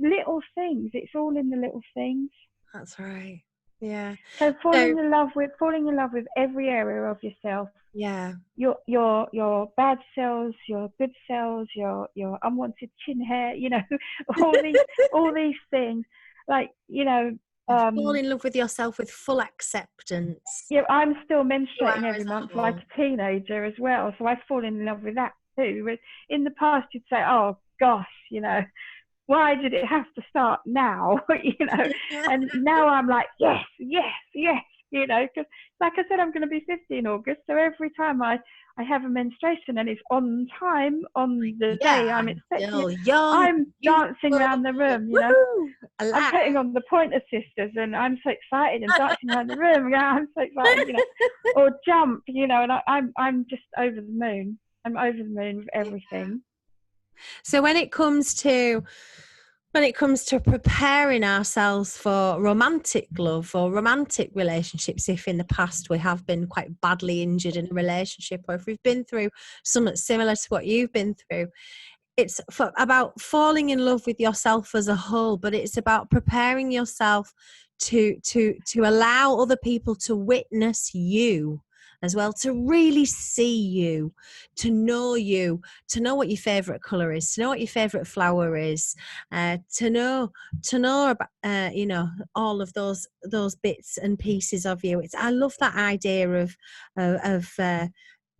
S2: little things. It's all in the little things.
S1: That's right. Yeah.
S2: So falling in love with every area of yourself.
S1: Yeah.
S2: Your bad cells, your good cells, your unwanted chin hair, all these things. Like,
S1: fall in love with yourself with full acceptance.
S2: Yeah, I'm still menstruating every month like a teenager as well. So I fall in love with that too. In the past, you'd say, oh gosh, why did it have to start now? And now I'm like, yes, because like I said, I'm going to be 50 in August. So every time I have a menstruation and it's on time, on the day I'm expecting it, I'm dancing around the room, I'm putting on the Pointer Sisters and I'm so excited and dancing around the room. I'm so excited, or jump, and I'm just over the moon. I'm over the moon with everything.
S1: So when it comes to preparing ourselves for romantic love or romantic relationships, if in the past we have been quite badly injured in a relationship, or if we've been through something similar to what you've been through, it's about falling in love with yourself as a whole, but it's about preparing yourself to allow other people to witness you as well, to really see you, to know what your favorite color is, to know what your favorite flower is, to know about all of those bits and pieces of you. I love that idea of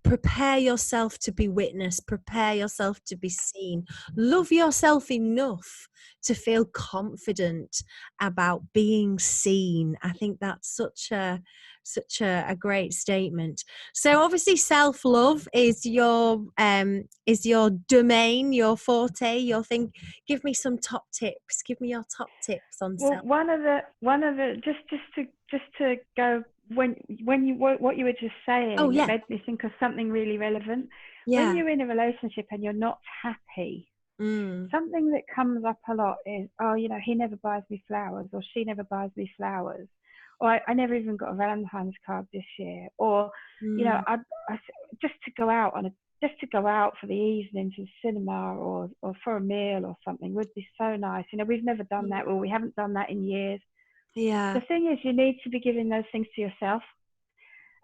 S1: prepare yourself to be witnessed, prepare yourself to be seen, love yourself enough to feel confident about being seen. I think that's such a great statement. So obviously self-love is your domain, your forte, your thing. Give me some top tips. Give me your top tips on self.
S2: One of the just to go when what you were just saying, it made me think of something really relevant. When you're in a relationship and you're not happy, something that comes up a lot is, he never buys me flowers, or she never buys me flowers, or I never even got a Valentine's card this year, or I just to go out for the evening to the cinema or for a meal or something would be so nice. We've never done that, or we haven't done that in years.
S1: Yeah.
S2: The thing is, you need to be giving those things to yourself.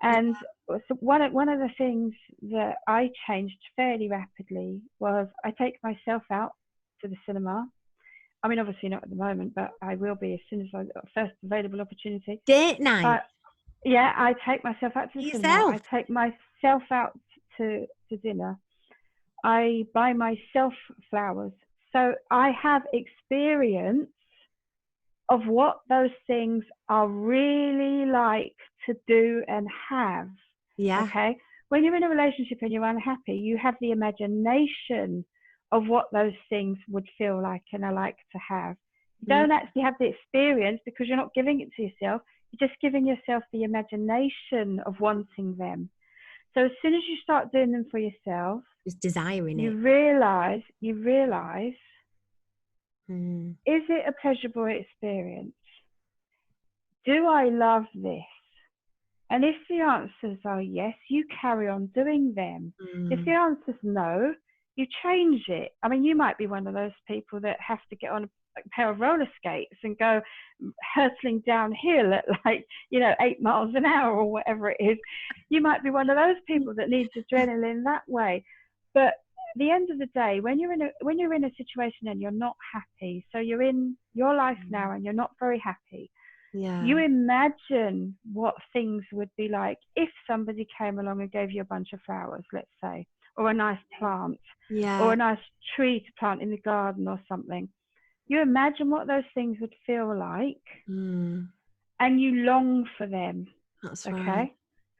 S2: And so one of the things that I changed fairly rapidly was I take myself out to the cinema. I mean, obviously not at the moment, but I will be as soon as I got first available opportunity.
S1: Date night.
S2: I take myself out to the cinema. I take myself out to dinner. I buy myself flowers. So I have experience of what those things are really like to do and have.
S1: Yeah.
S2: Okay. When you're in a relationship and you're unhappy, you have the imagination of what those things would feel like and are like to have. You don't actually have the experience because you're not giving it to yourself. You're just giving yourself the imagination of wanting them. So as soon as you start doing them for yourself,
S1: just desiring
S2: you
S1: it.
S2: You realize, is it a pleasurable experience? Do I love this? And if the answers are yes, you carry on doing them. If the answer's no, you change it. I mean, you might be one of those people that have to get on a pair of roller skates and go hurtling downhill at 8 miles an hour or whatever it is. You might be one of those people that needs adrenaline that way. But at the end of the day, when you're in a situation and you're not happy, so you're in your life now and you're not very happy, you imagine what things would be like if somebody came along and gave you a bunch of flowers, let's say, or a nice plant, or a nice tree to plant in the garden or something. You imagine what those things would feel like, and you long for them.
S1: That's
S2: okay?
S1: Right.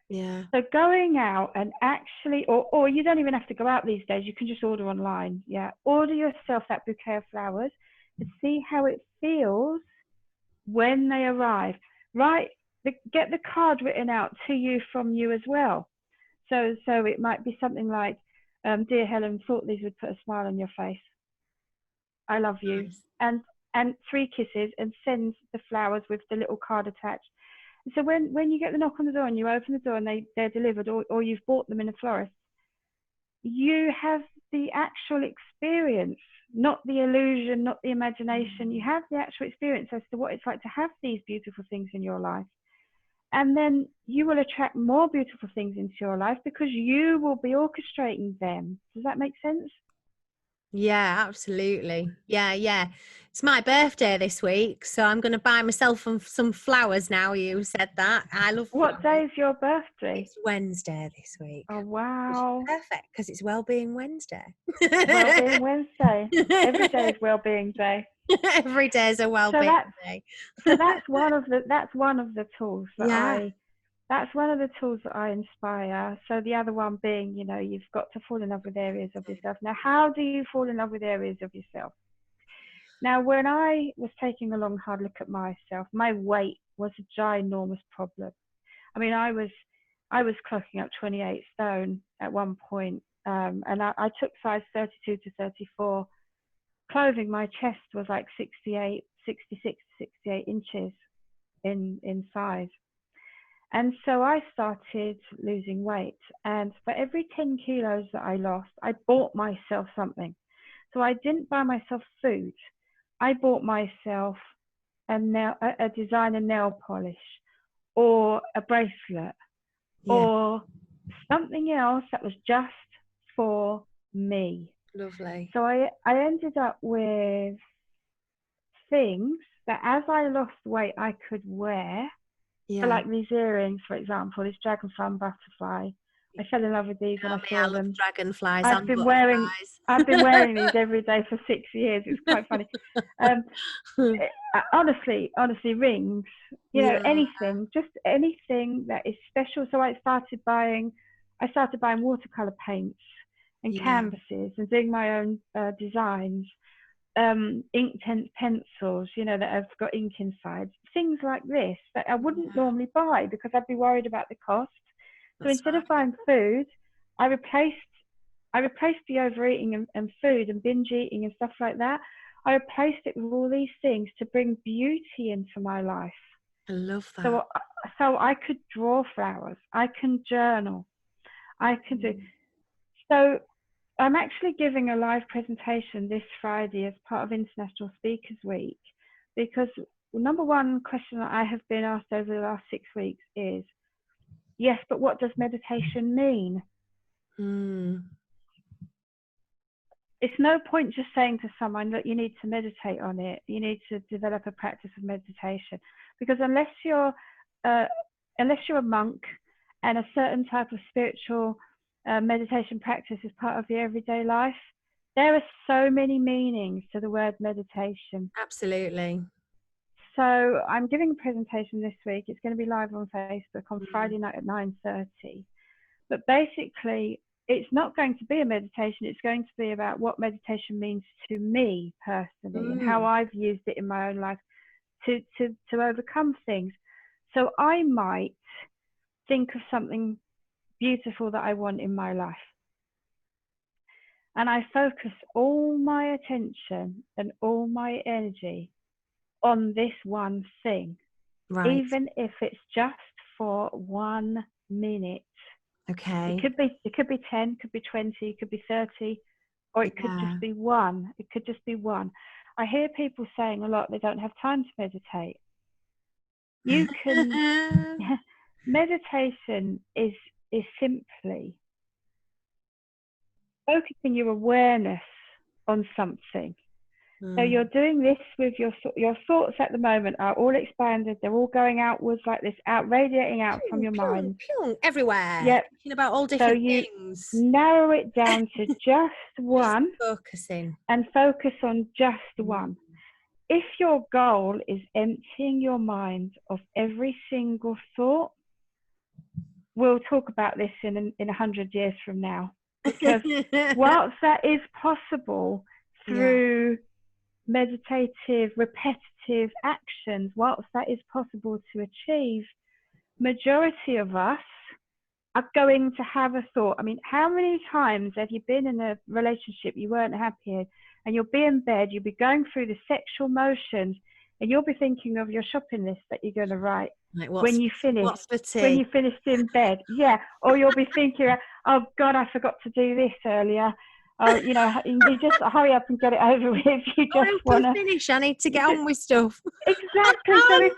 S1: Yeah.
S2: So going out and actually, or you don't even have to go out these days. You can just order online. Yeah. Order yourself that bouquet of flowers. to see how it feels when they arrive. Right, get the card written out to you from you as well. So it might be something like, "Dear Helen, thought these would put a smile on your face. I love you,"
S1: Nice.
S2: and 3 kisses, and send the flowers with the little card attached. So when you get the knock on the door and you open the door and they're delivered, or you've bought them in a florist, you have the actual experience, not the illusion, not the imagination. You have the actual experience as to what it's like to have these beautiful things in your life. And then you will attract more beautiful things into your life because you will be orchestrating them. Does that make sense?
S1: Yeah, absolutely. Yeah. It's my birthday this week, so I'm going to buy myself some flowers now. You said that. I love
S2: What
S1: flowers.
S2: day is your birthday?
S1: It's Wednesday this week.
S2: Oh,
S1: Which is
S2: wow.
S1: perfect because it's Wellbeing Wednesday.
S2: Wellbeing Wednesday. Every day is Wellbeing Day.
S1: Every day is a
S2: So
S1: Wellbeing day.
S2: that's one of the tools
S1: Yeah.
S2: that's one of the tools that I inspire. So the other one being, you've got to fall in love with areas of yourself. Now, how do you fall in love with areas of yourself? Now, when I was taking a long, hard look at myself, my weight was a ginormous problem. I mean, I was clocking up 28 stone at one point, and I took size 32 to 34. Clothing, my chest was like 66 to 68 inches in size. And so I started losing weight. And for every 10 kilos that I lost, I bought myself something. So I didn't buy myself food. I bought myself a designer nail polish, or a bracelet,
S1: Yeah.
S2: or something else that was just for me.
S1: Lovely.
S2: So I ended up with things that, as I lost weight, I could wear. So,
S1: Yeah.
S2: like these earrings, for example, this dragonfly and butterfly. I fell in love with these when I
S1: I
S2: saw
S1: love
S2: them.
S1: dragonflies
S2: I've
S1: and
S2: been wearing these every day for 6 years. It's quite funny. Honestly, rings,
S1: Yeah.
S2: anything, just anything that is special. So I started buying watercolor paints and
S1: Yeah.
S2: canvases, and doing my own designs. Ink pencils, that have got ink inside. Things like this that I wouldn't normally buy because I'd be worried about the cost. So
S1: That's
S2: instead
S1: right.
S2: of buying food, I replaced the overeating and food and binge eating and stuff like that. I replaced it with all these things to bring beauty into my life.
S1: I love that.
S2: So I could draw flowers. I can journal. I can do. So I'm actually giving a live presentation this Friday as part of International Speakers Week, because number one question that I have been asked over the last 6 weeks is, yes, but what does meditation mean? It's no point just saying to someone that you need to meditate on it. You need to develop a practice of meditation, because unless you're a monk and a certain type of spiritual meditation practice is part of your everyday life, there are so many meanings to the word meditation.
S1: Absolutely.
S2: So I'm giving a presentation this week. It's going to be live on Facebook on Friday night at 9:30. But basically, it's not going to be a meditation. It's going to be about what meditation means to me personally, and how I've used it in my own life to overcome things. So I might think of something beautiful that I want in my life, and I focus all my attention and all my energy on this one thing,
S1: Right.
S2: even if it's just for 1 minute.
S1: Okay.
S2: It could be 10, could be 20, could be 30, or it could just be one. It could just be one. I hear people saying a lot they don't have time to meditate. You can meditation is simply focusing your awareness on something. So you're doing this with your thoughts at the moment are all expanded. They're all going outwards like this, radiating out from your mind.
S1: Everywhere.
S2: Yep.
S1: Thinking about all different things.
S2: Narrow it down to just one.
S1: Just focusing.
S2: And focus on just one. If your goal is emptying your mind of every single thought, we'll talk about this in 100 years from now. Because whilst that is possible through meditative, repetitive actions, whilst that is possible to achieve, majority of us are going to have a thought. I mean, how many times have you been in a relationship you weren't happy in, and you'll be in bed, you'll be going through the sexual motions, and you'll be thinking of your shopping list that you're going to write
S1: Like,
S2: when you finish,
S1: what's for tea?
S2: when you finished in bed. Yeah. Or you'll be thinking, oh God, I forgot to do this earlier. Oh, you know, you just hurry up and get it over with. You just want to
S1: finish. I need to get on with stuff.
S2: Exactly. So if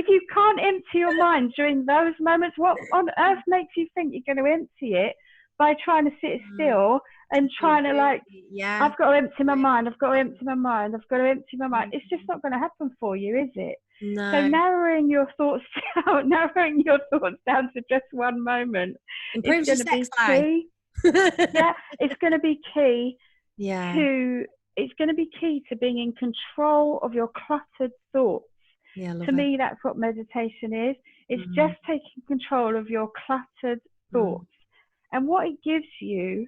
S2: you can't empty your mind during those moments, what on earth makes you think you're going to empty it by trying to sit still and trying to like, I've got to empty my mind. I've got to empty my mind. I've got to empty my mind. It's just not going to happen for you, is it?
S1: No.
S2: So narrowing your thoughts down to just one moment is going to be key. Yeah, it's going to be key it's going to be key to being in control of your cluttered thoughts. To me, that's what meditation is. It's just taking control of your cluttered thoughts. And what it gives you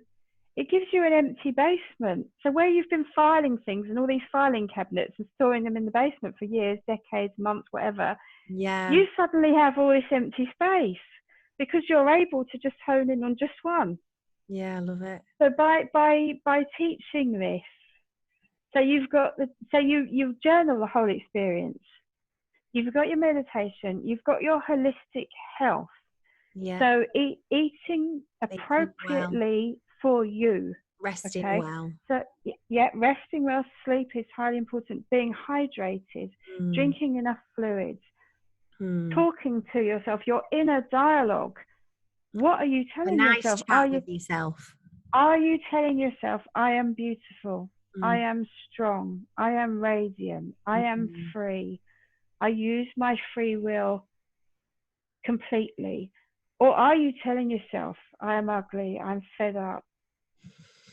S2: an empty basement. So where you've been filing things in all these filing cabinets and storing them in the basement for years, decades, months, whatever, you suddenly have all this empty space because you're able to just hone in on just one.
S1: Yeah, I love it.
S2: So by teaching this, so you journal the whole experience. You've got your meditation. You've got your holistic health.
S1: Yeah.
S2: So eating appropriately for you.
S1: Resting well.
S2: So resting well. Sleep is highly important. Being hydrated. Drinking enough fluids. Talking to yourself. Your inner dialogue. What are you telling yourself? Are you telling yourself, I am beautiful, I am strong, I am radiant, I am free, I use my free will completely? Or are you telling yourself, I am ugly, I'm fed up,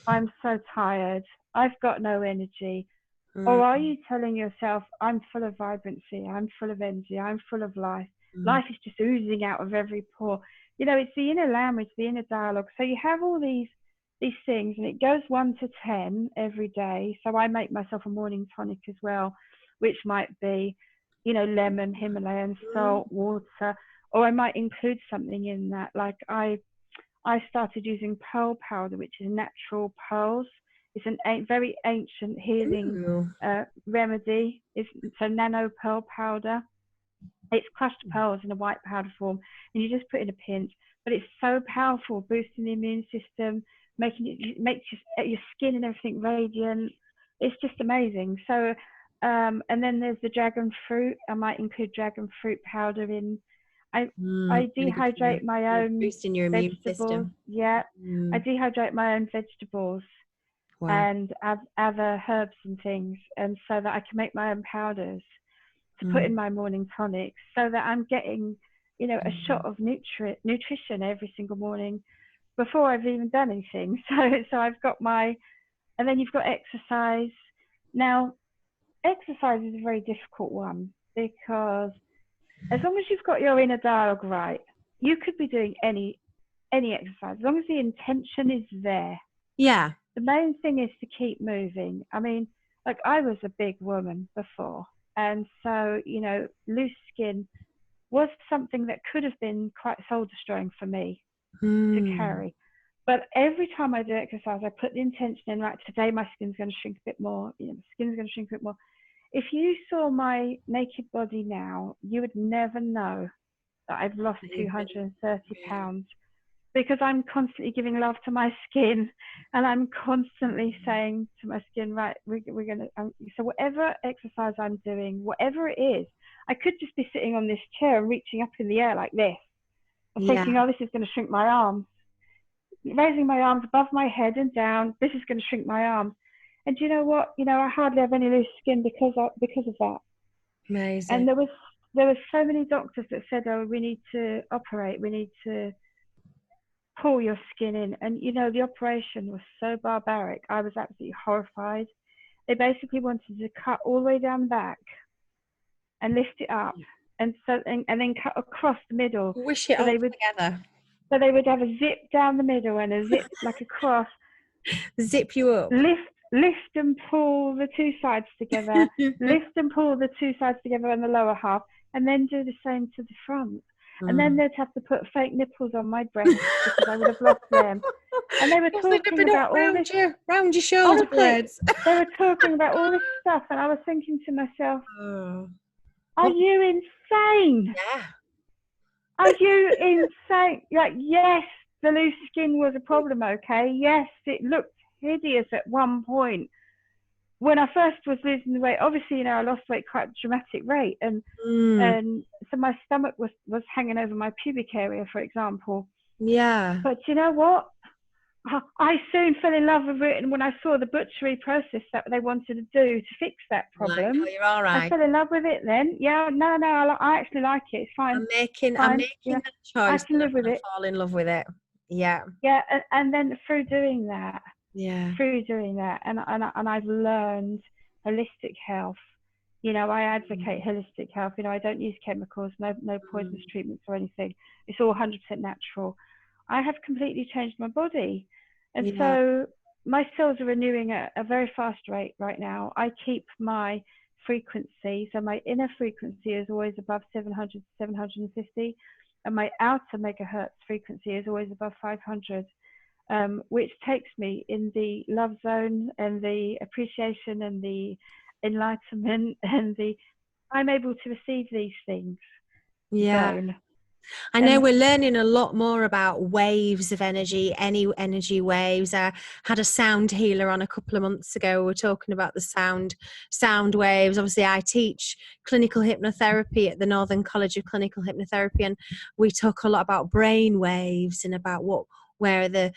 S2: I'm so tired, I've got no energy? Or are you telling yourself, I'm full of vibrancy, I'm full of energy, I'm full of life, life is just oozing out of every pore? You know, it's the inner language, the inner dialogue. So you have all these things, and it goes 1 to 10 every day. So I make myself a morning tonic as well, which might be, you know, lemon, Himalayan salt, water, or I might include something in that. Like I started using pearl powder, which is natural pearls. It's a very ancient healing remedy. So nano pearl powder. It's crushed pearls in a white powder form, and you just put in a pinch. But it's so powerful, boosting the immune system, makes your skin and everything radiant. It's just amazing. So, and then there's the dragon fruit. I might include dragon fruit powder in. I dehydrate my own
S1: boosting your immune
S2: vegetables.
S1: system.
S2: Yeah, I dehydrate my own vegetables and other herbs and things, and so that I can make my own powders to put in my morning tonics, so that I'm getting, you know, a shot of nutrition every single morning before I've even done anything. So I've got and then you've got exercise. Now, exercise is a very difficult one because as long as you've got your inner dialogue right, you could be doing any exercise as long as the intention is there.
S1: Yeah.
S2: The main thing is to keep moving. I mean, like I was a big woman before. And so, you know, loose skin was something that could have been quite soul destroying for me to carry. But every time I do exercise, I put the intention in, right, today my skin's going to shrink a bit more. You know, my skin's going to shrink a bit more. If you saw my naked body now, you would never know that I've lost 230 pounds, because I'm constantly giving love to my skin, and I'm constantly saying to my skin, right, we're going to, so whatever exercise I'm doing, whatever it is, I could just be sitting on this chair and reaching up in the air like this, and thinking, oh, this is going to shrink my arms. Raising my arms above my head and down, this is going to shrink my arms. And do you know what? You know, I hardly have any loose skin because of that.
S1: Amazing.
S2: And there was so many doctors that said, oh, we need to operate, we need to pull your skin in. And you know, the operation was so barbaric, I was absolutely horrified. They basically wanted to cut all the way down the back and lift it up, and then cut across the middle.
S1: Wish it all together.
S2: So they would have a zip down the middle and a zip like a cross.
S1: Zip you up.
S2: lift and pull the two sides together, lift and pull the two sides together on the lower half, and then do the same to the front. And then they'd have to put fake nipples on my breasts because I would have lost them. And they were talking about all this
S1: round your shoulder blades.
S2: They were talking about all this stuff, and I was thinking to myself, are you insane?
S1: Yeah.
S2: Are you insane? Like, yes, the loose skin was a problem, okay? Yes, it looked hideous at one point. When I first was losing the weight, obviously, I lost weight quite a dramatic rate. And so my stomach was hanging over my pubic area, for example.
S1: Yeah.
S2: But you know what? I soon fell in love with it, and when I saw the butchery process that they wanted to do to fix that problem,
S1: you're all right.
S2: I fell in love with it then. Yeah, no, I actually like it. It's fine.
S1: I'm making that choice.
S2: I can live with it.
S1: Fall in love with it. Yeah.
S2: Yeah, and then through doing that, and I've learned holistic health. I advocate holistic health. I don't use chemicals, no poisonous treatments or anything. It's all 100% natural. I have completely changed my body. And so my cells are renewing at a very fast rate right now. I keep my frequency. So my inner frequency is always above 700 to 750. And my outer megahertz frequency is always above 500, which takes me in the love zone and the appreciation and the enlightenment and I'm able to receive these things. Zone.
S1: I know we're learning a lot more about waves of energy, any energy waves. I had a sound healer on a couple of months ago. We were talking about the sound waves. Obviously, I teach clinical hypnotherapy at the Northern College of Clinical Hypnotherapy, and we talk a lot about brain waves and about where are the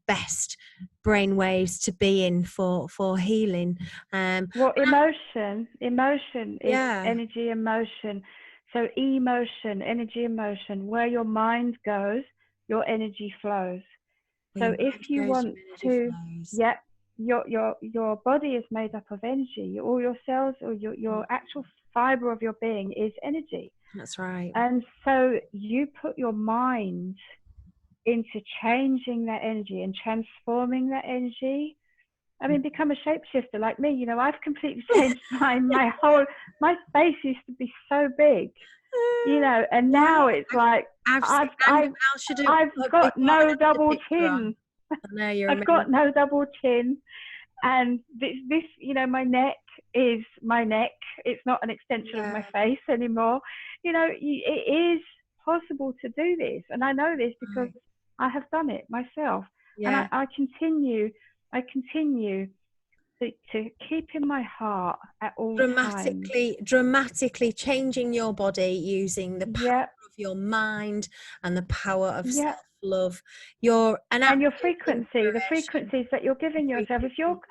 S1: best brain waves to be in for healing.
S2: Emotion is energy and motion. So emotion, energy and motion, where your mind goes, your energy flows. So if you want to, your body is made up of energy. All your cells or your actual fiber of your being is energy.
S1: That's right.
S2: And so you put your mind into changing that energy and transforming that energy. I mean, become a shapeshifter like me. I've completely changed my face used to be so big, and now it's like I've got no double chin. I've got no double chin, and this my neck is my neck. It's not an extension of my face anymore. It is possible to do this, and I know this because I have done it myself, and I continue to keep in my heart at all times.
S1: Dramatically changing your body using the power of your mind and the power of self-love. Your frequency,
S2: the frequencies that you're giving yourself. If you're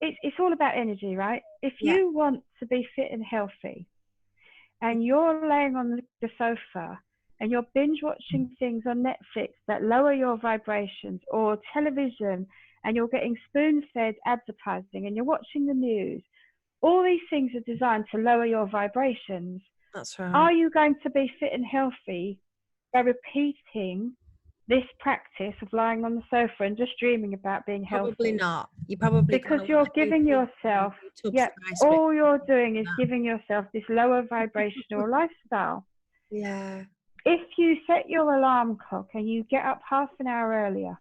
S2: it's all about energy, right? If you want to be fit and healthy, and you're laying on the sofa and you're binge watching things on Netflix that lower your vibrations, or television, and you're getting spoon-fed advertising, and you're watching the news, all these things are designed to lower your vibrations.
S1: That's right.
S2: Are you going to be fit and healthy by repeating this practice of lying on the sofa and just dreaming about being healthy?
S1: Probably not. You probably
S2: because you're giving yourself, all you're doing is giving yourself this lower vibrational lifestyle.
S1: Yeah.
S2: If you set your alarm clock and you get up half an hour earlier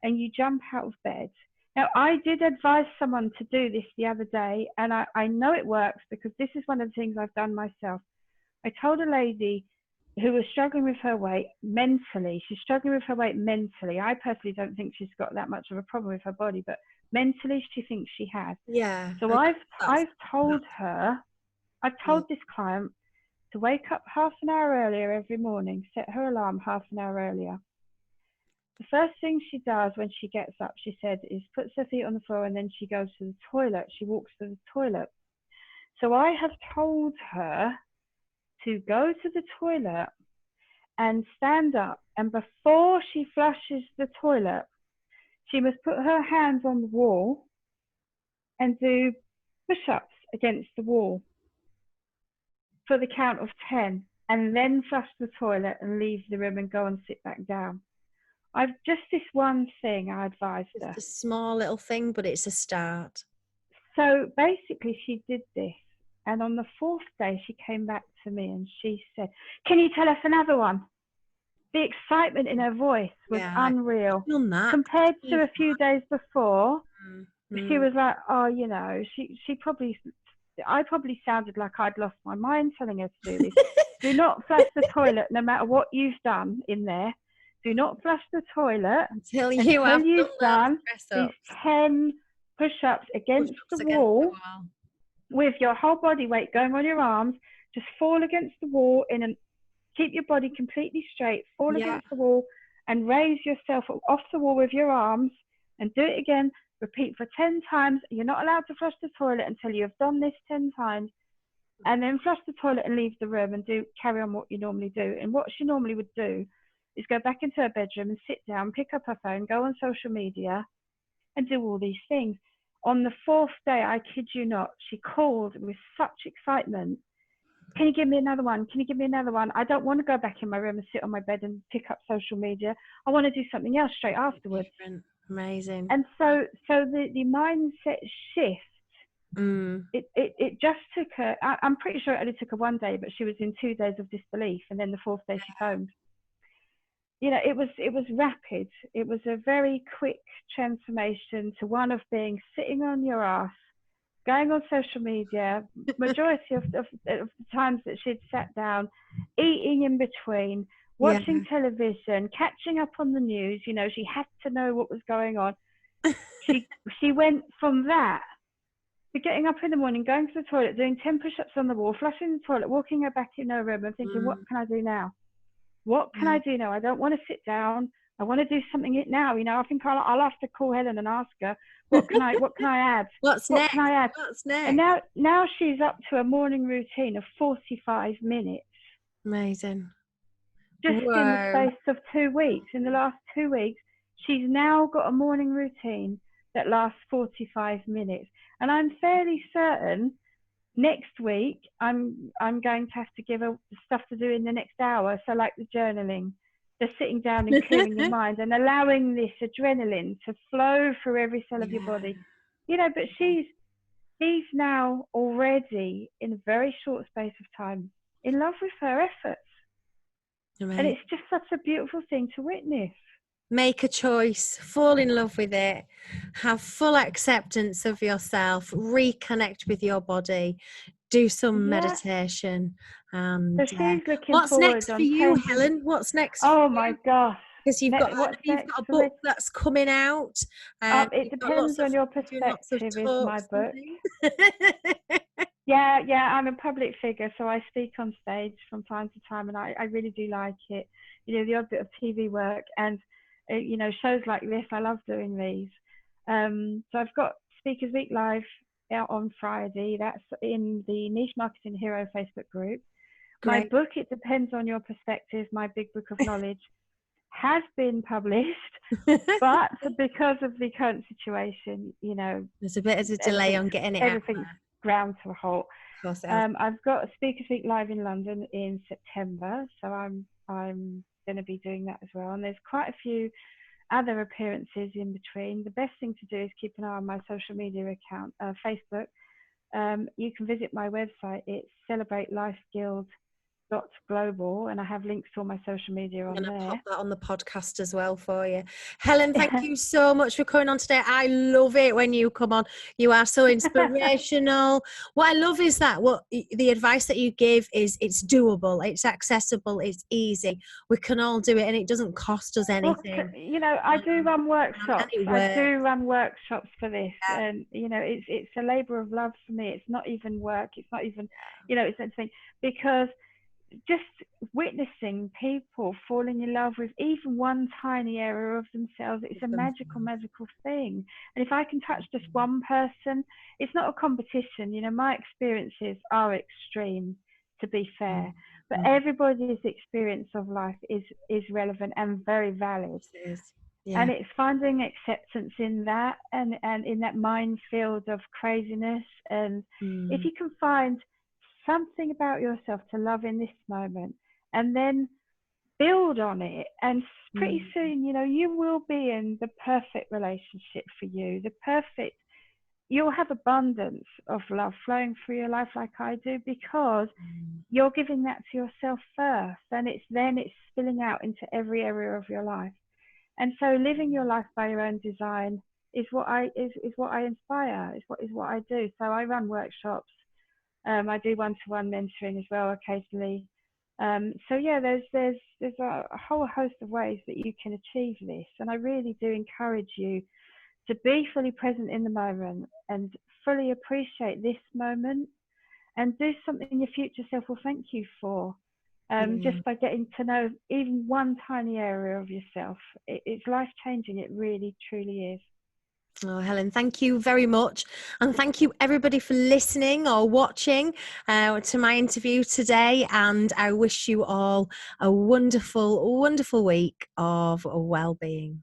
S2: and you jump out of bed. Now, I did advise someone to do this the other day, and I know it works because this is one of the things I've done myself. I told a lady who was struggling with her weight mentally. She's struggling with her weight mentally. I personally don't think she's got that much of a problem with her body, but mentally she thinks she has.
S1: Yeah.
S2: So I've told this client to wake up half an hour earlier every morning, set her alarm half an hour earlier. The first thing she does when she gets up, she said, is puts her feet on the floor and then she goes to the toilet. She walks to the toilet. So I have told her to go to the toilet and stand up. And before she flushes the toilet, she must put her hands on the wall and do push-ups against the wall for the count of 10, and then flush the toilet and leave the room and go and sit back down. I've just this one thing I advised her.
S1: Just a small little thing, but it's a start.
S2: So basically she did this, and on the 4th day she came back to me and she said, "Can you tell us another one?" The excitement in her voice was unreal. Compared to a few days before, she was like, oh, you know, I probably sounded like I'd lost my mind telling her to do this. Do not flush the toilet no matter what you've done in there. Do not flush the toilet
S1: until you've
S2: done these 10 push-ups against the wall with your whole body weight going on your arms. Just fall against the wall keep your body completely straight, fall against the wall and raise yourself off the wall with your arms and do it again. Repeat for 10 times. You're not allowed to flush the toilet until you've done this 10 times. And then flush the toilet and leave the room and carry on what you normally do. And what she normally would do is go back into her bedroom and sit down, pick up her phone, go on social media and do all these things. On the 4th day, I kid you not, she called with such excitement. Can you give me another one? Can you give me another one? I don't want to go back in my room and sit on my bed and pick up social media. I want to do something else straight afterwards.
S1: Amazing.
S2: And so the mindset shift, it just took her, I'm pretty sure it only took her 1 day, but she was in 2 days of disbelief. And then the 4th day she phoned. You know, it was rapid. It was a very quick transformation to one of being sitting on your ass, going on social media, majority of the times that she'd sat down, eating in between, watching television, catching up on the news. You know, she had to know what was going on. She went from that to getting up in the morning, going to the toilet, doing 10 push-ups on the wall, flushing the toilet, walking her back in her room and thinking, what can I do now? What can I do now? I don't want to sit down. I want to do something now. You know, I think I'll have to call Helen and ask her, what can I add?
S1: What's next?
S2: And now she's up to a morning routine of 45 minutes.
S1: Amazing.
S2: Just in the space of 2 weeks. In the last 2 weeks, she's now got a morning routine that lasts 45 minutes. And I'm fairly certain next week I'm going to have to give her stuff to do in the next hour. So like the journaling, the sitting down and clearing your mind and allowing this adrenaline to flow through every cell of your body. You know, but she's now already in a very short space of time in love with her efforts. Amazing. And it's just such a beautiful thing to witness.
S1: Make a choice, fall in love with it, have full acceptance of yourself, reconnect with your body, do some meditation. And
S2: so she's looking
S1: what's next for you, Helen? What's next?
S2: Oh my gosh.
S1: Because you've got a book that's coming out.
S2: It depends on your perspective, is my book. Yeah, I'm a public figure, so I speak on stage from time to time, and I really do like it. You know, the odd bit of TV work and, you know, shows like this, I love doing these. So I've got Speakers Week Live out on Friday. That's in the Niche Marketing Hero Facebook group. Great. My book, It Depends on Your Perspective, my big book of knowledge, has been published, but because of the current situation, you know,
S1: there's a bit of a delay on getting it out.
S2: Everything's ground to a halt. I've got a Speakers Week Live in London in September, so I'm going to be doing that as well. And there's quite a few other appearances in between. The best thing to do is keep an eye on my social media account, Facebook. You can visit my website. It's celebratelifeguild.global, and I have links to all my social media on there. I'm going to
S1: pop that on the podcast as well for you. Helen, thank you so much for coming on today. I love it when you come on. You are so inspirational. What I love is that the advice that you give is it's doable, it's accessible, it's easy. We can all do it, and it doesn't cost us anything.
S2: Well, you know, I do run workshops. I do run workshops for this, and you know, it's a labor of love for me. It's not even work. It's not even, you know, it's anything, because just witnessing people falling in love with even one tiny area of themselves, it's a magical thing. And if I can touch just one person, it's not a competition. You know, my experiences are extreme, to be fair, but everybody's experience of life is relevant and very valid. And it's finding acceptance in that, and in that minefield of craziness. And if you can find something about yourself to love in this moment, and then build on it, and pretty soon, you know, you will be in the perfect relationship for you, you'll have abundance of love flowing through your life like I do, because you're giving that to yourself first, and it's spilling out into every area of your life. And so living your life by your own design is what I inspire, is what I do. So I run workshops, I do one-to-one mentoring as well occasionally. So yeah, there's a whole host of ways that you can achieve this, and I really do encourage you to be fully present in the moment and fully appreciate this moment, and do something your future self will thank you for. Just by getting to know even one tiny area of yourself, it's life changing. It really, truly is.
S1: Oh, Helen, thank you very much. And thank you everybody for listening or watching to my interview today. And I wish you all a wonderful, wonderful week of well-being.